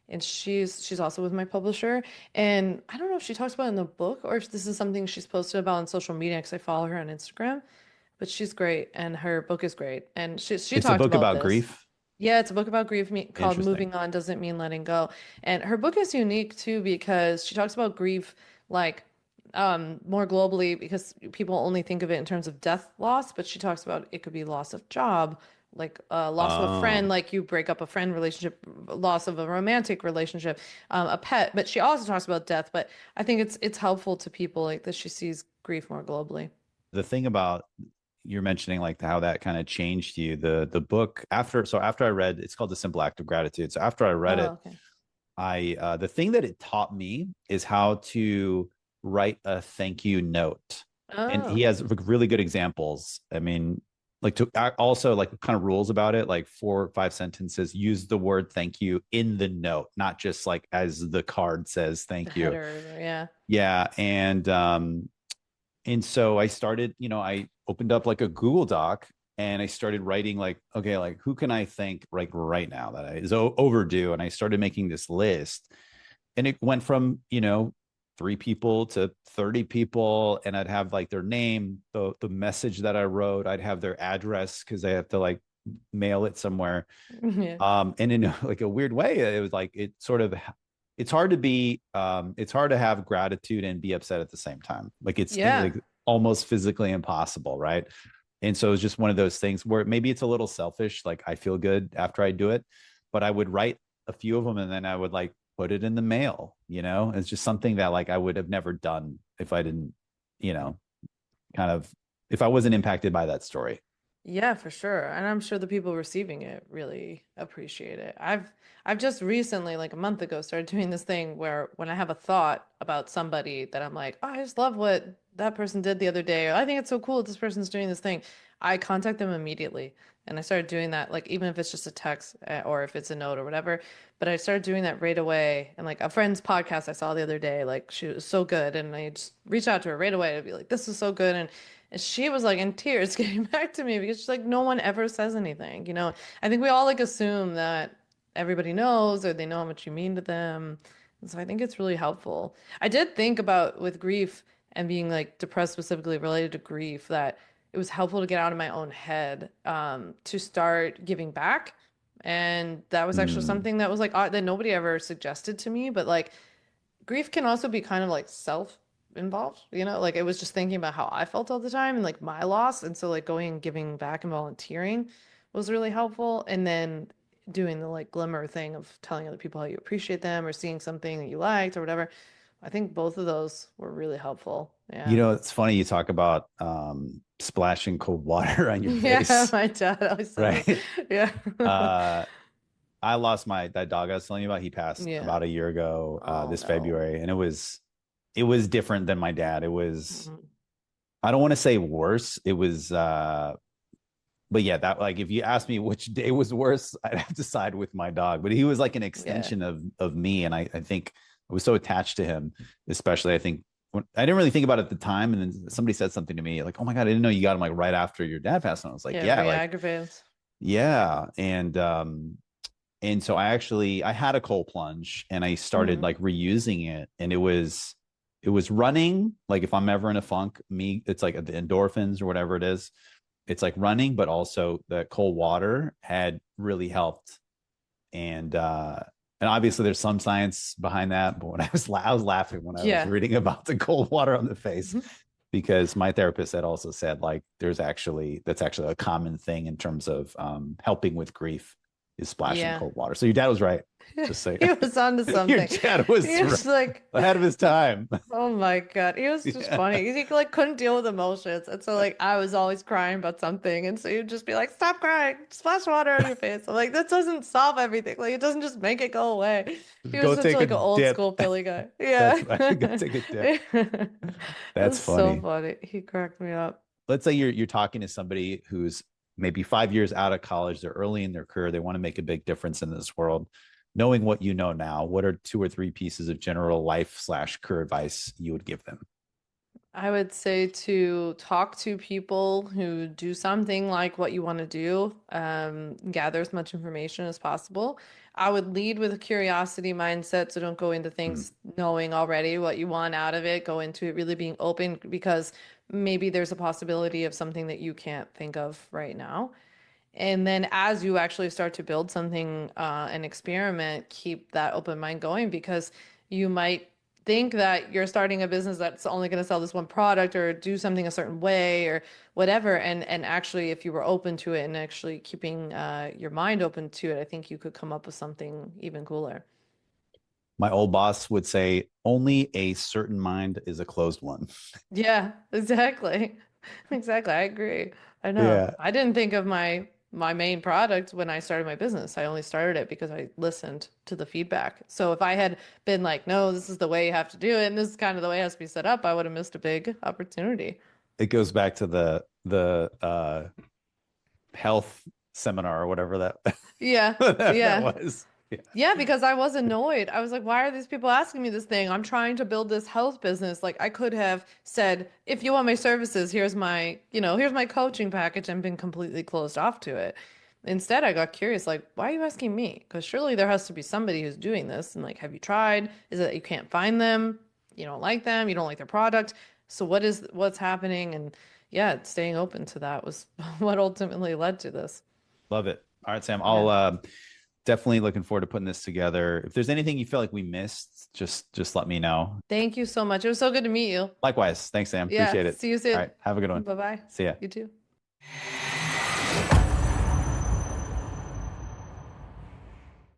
And she's also with my publisher. And I don't know if she talks about it in the book or if this is something she's posted about on social media because I follow her on Instagram. But she's great and her book is great. And she It's a talked book about about this. grief. Yeah, it's a book about called Interesting. Moving On Doesn't Mean Letting Go. And her book is unique too because she talks about grief like more globally because people only think of it in terms of death loss, but she talks about it could be loss of job, like loss of a friend, Oh, like you break up a friend relationship, loss of a romantic relationship, a pet. But she also talks about death. But I think it's helpful to people like that she sees grief more globally. the thing about you're mentioning like how that kind of changed you. The book after I read, it's called The Simple Act of Gratitude. So after I read Oh, it, okay. I the thing that it taught me is how to write a thank you note. And he Oh, has really good examples. I mean, like to also like kind of rules about it, like 4 or 5 sentences, use the word thank you in the note, not just like as the card says the thank you. header, yeah. Yeah. And so I started, I opened up like a Google Doc and I started writing like, okay, like who can I thank like right now that is overdue? And I started making this list and it went from, 3 people to 30 people. And I'd have like their name, the message that I wrote, I'd have their address because I have to like mail it somewhere. Yeah. And in like a weird way, it was like, it's hard to have gratitude and be upset at the same time. Like it's Yeah. like almost physically impossible, right? And so it's just one of those things where maybe it's a little selfish, like I feel good after I do it, but I would write a few of them and then I would like put it in the mail. It's just something that like I would have never done if I didn't, you know kind of if I wasn't impacted by that story. Yeah, for sure. And I'm sure the people receiving it really appreciate it. I've just recently, like a month ago, started doing this thing where when I have a thought about somebody that I'm like, oh, I just love what that person did the other day, or I think it's so cool that this person's doing this thing, I contact them immediately. And I started doing that, like even if it's just a text or if it's a note or whatever. But I started doing that right away. And like a friend's podcast I saw the other day, like she was so good. And I just reached out to her right away to be like, this is so good. And she was like in tears getting back to me because she's like, no one ever says anything. I think we all like assume that everybody knows or they know how much you mean to them. And so I think it's really helpful. I did think about with grief and being like depressed specifically related to grief that it was helpful to get out of my own head to start giving back. And that was actually Mm. something that was like that nobody ever suggested to me, but like grief can also be kind of like self involved, like it was just thinking about how I felt all the time and like my loss. And so like going and giving back and volunteering was really helpful. And then doing the like glimmer thing of telling other people how you appreciate them or seeing something that you liked or whatever. I think both of those were really helpful. Yeah. It's funny you talk about splashing cold water on your Yeah, face, my dad always says it. right? Yeah. uh I lost my that dog I was telling you about. He passed Yeah. about a year ago, Oh this no. February, and it was different than my dad. It was, Mhm. I don't want to say worse. It was but yeah, that like if you ask me which day was worse, I'd have to side with my dog. But he was like an Yeah. extension of me. And I think I was so attached to him, especially I think when I didn't really think about it at the time. And then somebody said something to me like, "Oh my God, I didn't know you got him like right after your dad passed on." I was like, Yeah, "Yeah, very like, aggravated. yeah." And so I had a cold plunge and I started Hmm. like reusing it. And it was running. Like if I'm ever in a funk, it's like the endorphins or whatever it is. It's like running, but also the cold water had really helped. And and obviously there's some science behind that. But when I was laughing when I was Yeah. reading about the cold water on the face, Mhm. because my therapist had also said like that's actually a common thing in terms of helping with grief is splashing Yeah. cold water. So your dad was right. Just say He was onto your something. dad He was was like, ahead of his time. oh my God. He was just Yeah. funny. He like couldn't deal with emotions. And so like I was always crying about something. And so he'd just be like, stop crying, splash water on your face. I'm like, that doesn't solve everything. Like it doesn't just make it go away. He was Go such take a like an old dip. school Philly guy. That's Yeah. right. Go take a dip. It That's was so funny. funny. He cracked me up. Let's say you're talking to somebody who's maybe 5 years out of college, they're early in their career, they want to make a big difference in this world. Knowing what you know now, what are two or three pieces of general life/career advice you would give them? I would say to talk to people who do something like what you want to do, gather as much information as possible. I would lead with a curiosity mindset, so don't go into Hmm. things knowing already what you want out of it. Go into it really being open because maybe there's a possibility of something that you can't think of right now. And then as you actually start to build something, an experiment, keep that open mind going because you might think that you're starting a business that's only going to sell this one product or do something a certain way or whatever. And actually, if you were open to it and actually keeping your mind open to it, I think you could come up with something even cooler. My old boss would say, only a certain mind is a closed one. Yeah, exactly. Exactly. I agree. I know. Yeah. I didn't think of my main product when I started my business. I only started it because I listened to the feedback. So if I had been like, no, this is the way you have to do it, and this is kind of the way it has to be set up, I would have missed a big opportunity. It goes back to the health seminar or whatever that Yeah. that Yeah. was. Yeah. Yeah, because I was annoyed. I was like, why are these people asking me this thing? I'm trying to build this health business. Like I could have said, if you want my services, here's my coaching package and been completely closed off to it. Instead, I got curious, like, why are you asking me? Because surely there has to be somebody who's doing this. And like, have you tried? Is it that you can't find them? You don't like them? You don't like their product? So what's happening? And yeah, staying open to that was what ultimately led to this. Love it. All right, Sam. I'll Yeah. definitely looking forward to putting this together. If there's anything you feel like we missed, just let me know. Thank you so much. It was so good to meet you. Likewise. Thanks, Sam. Yeah, Appreciate it. see you All soon. right. Have a good one. Bye bye. See ya. You too.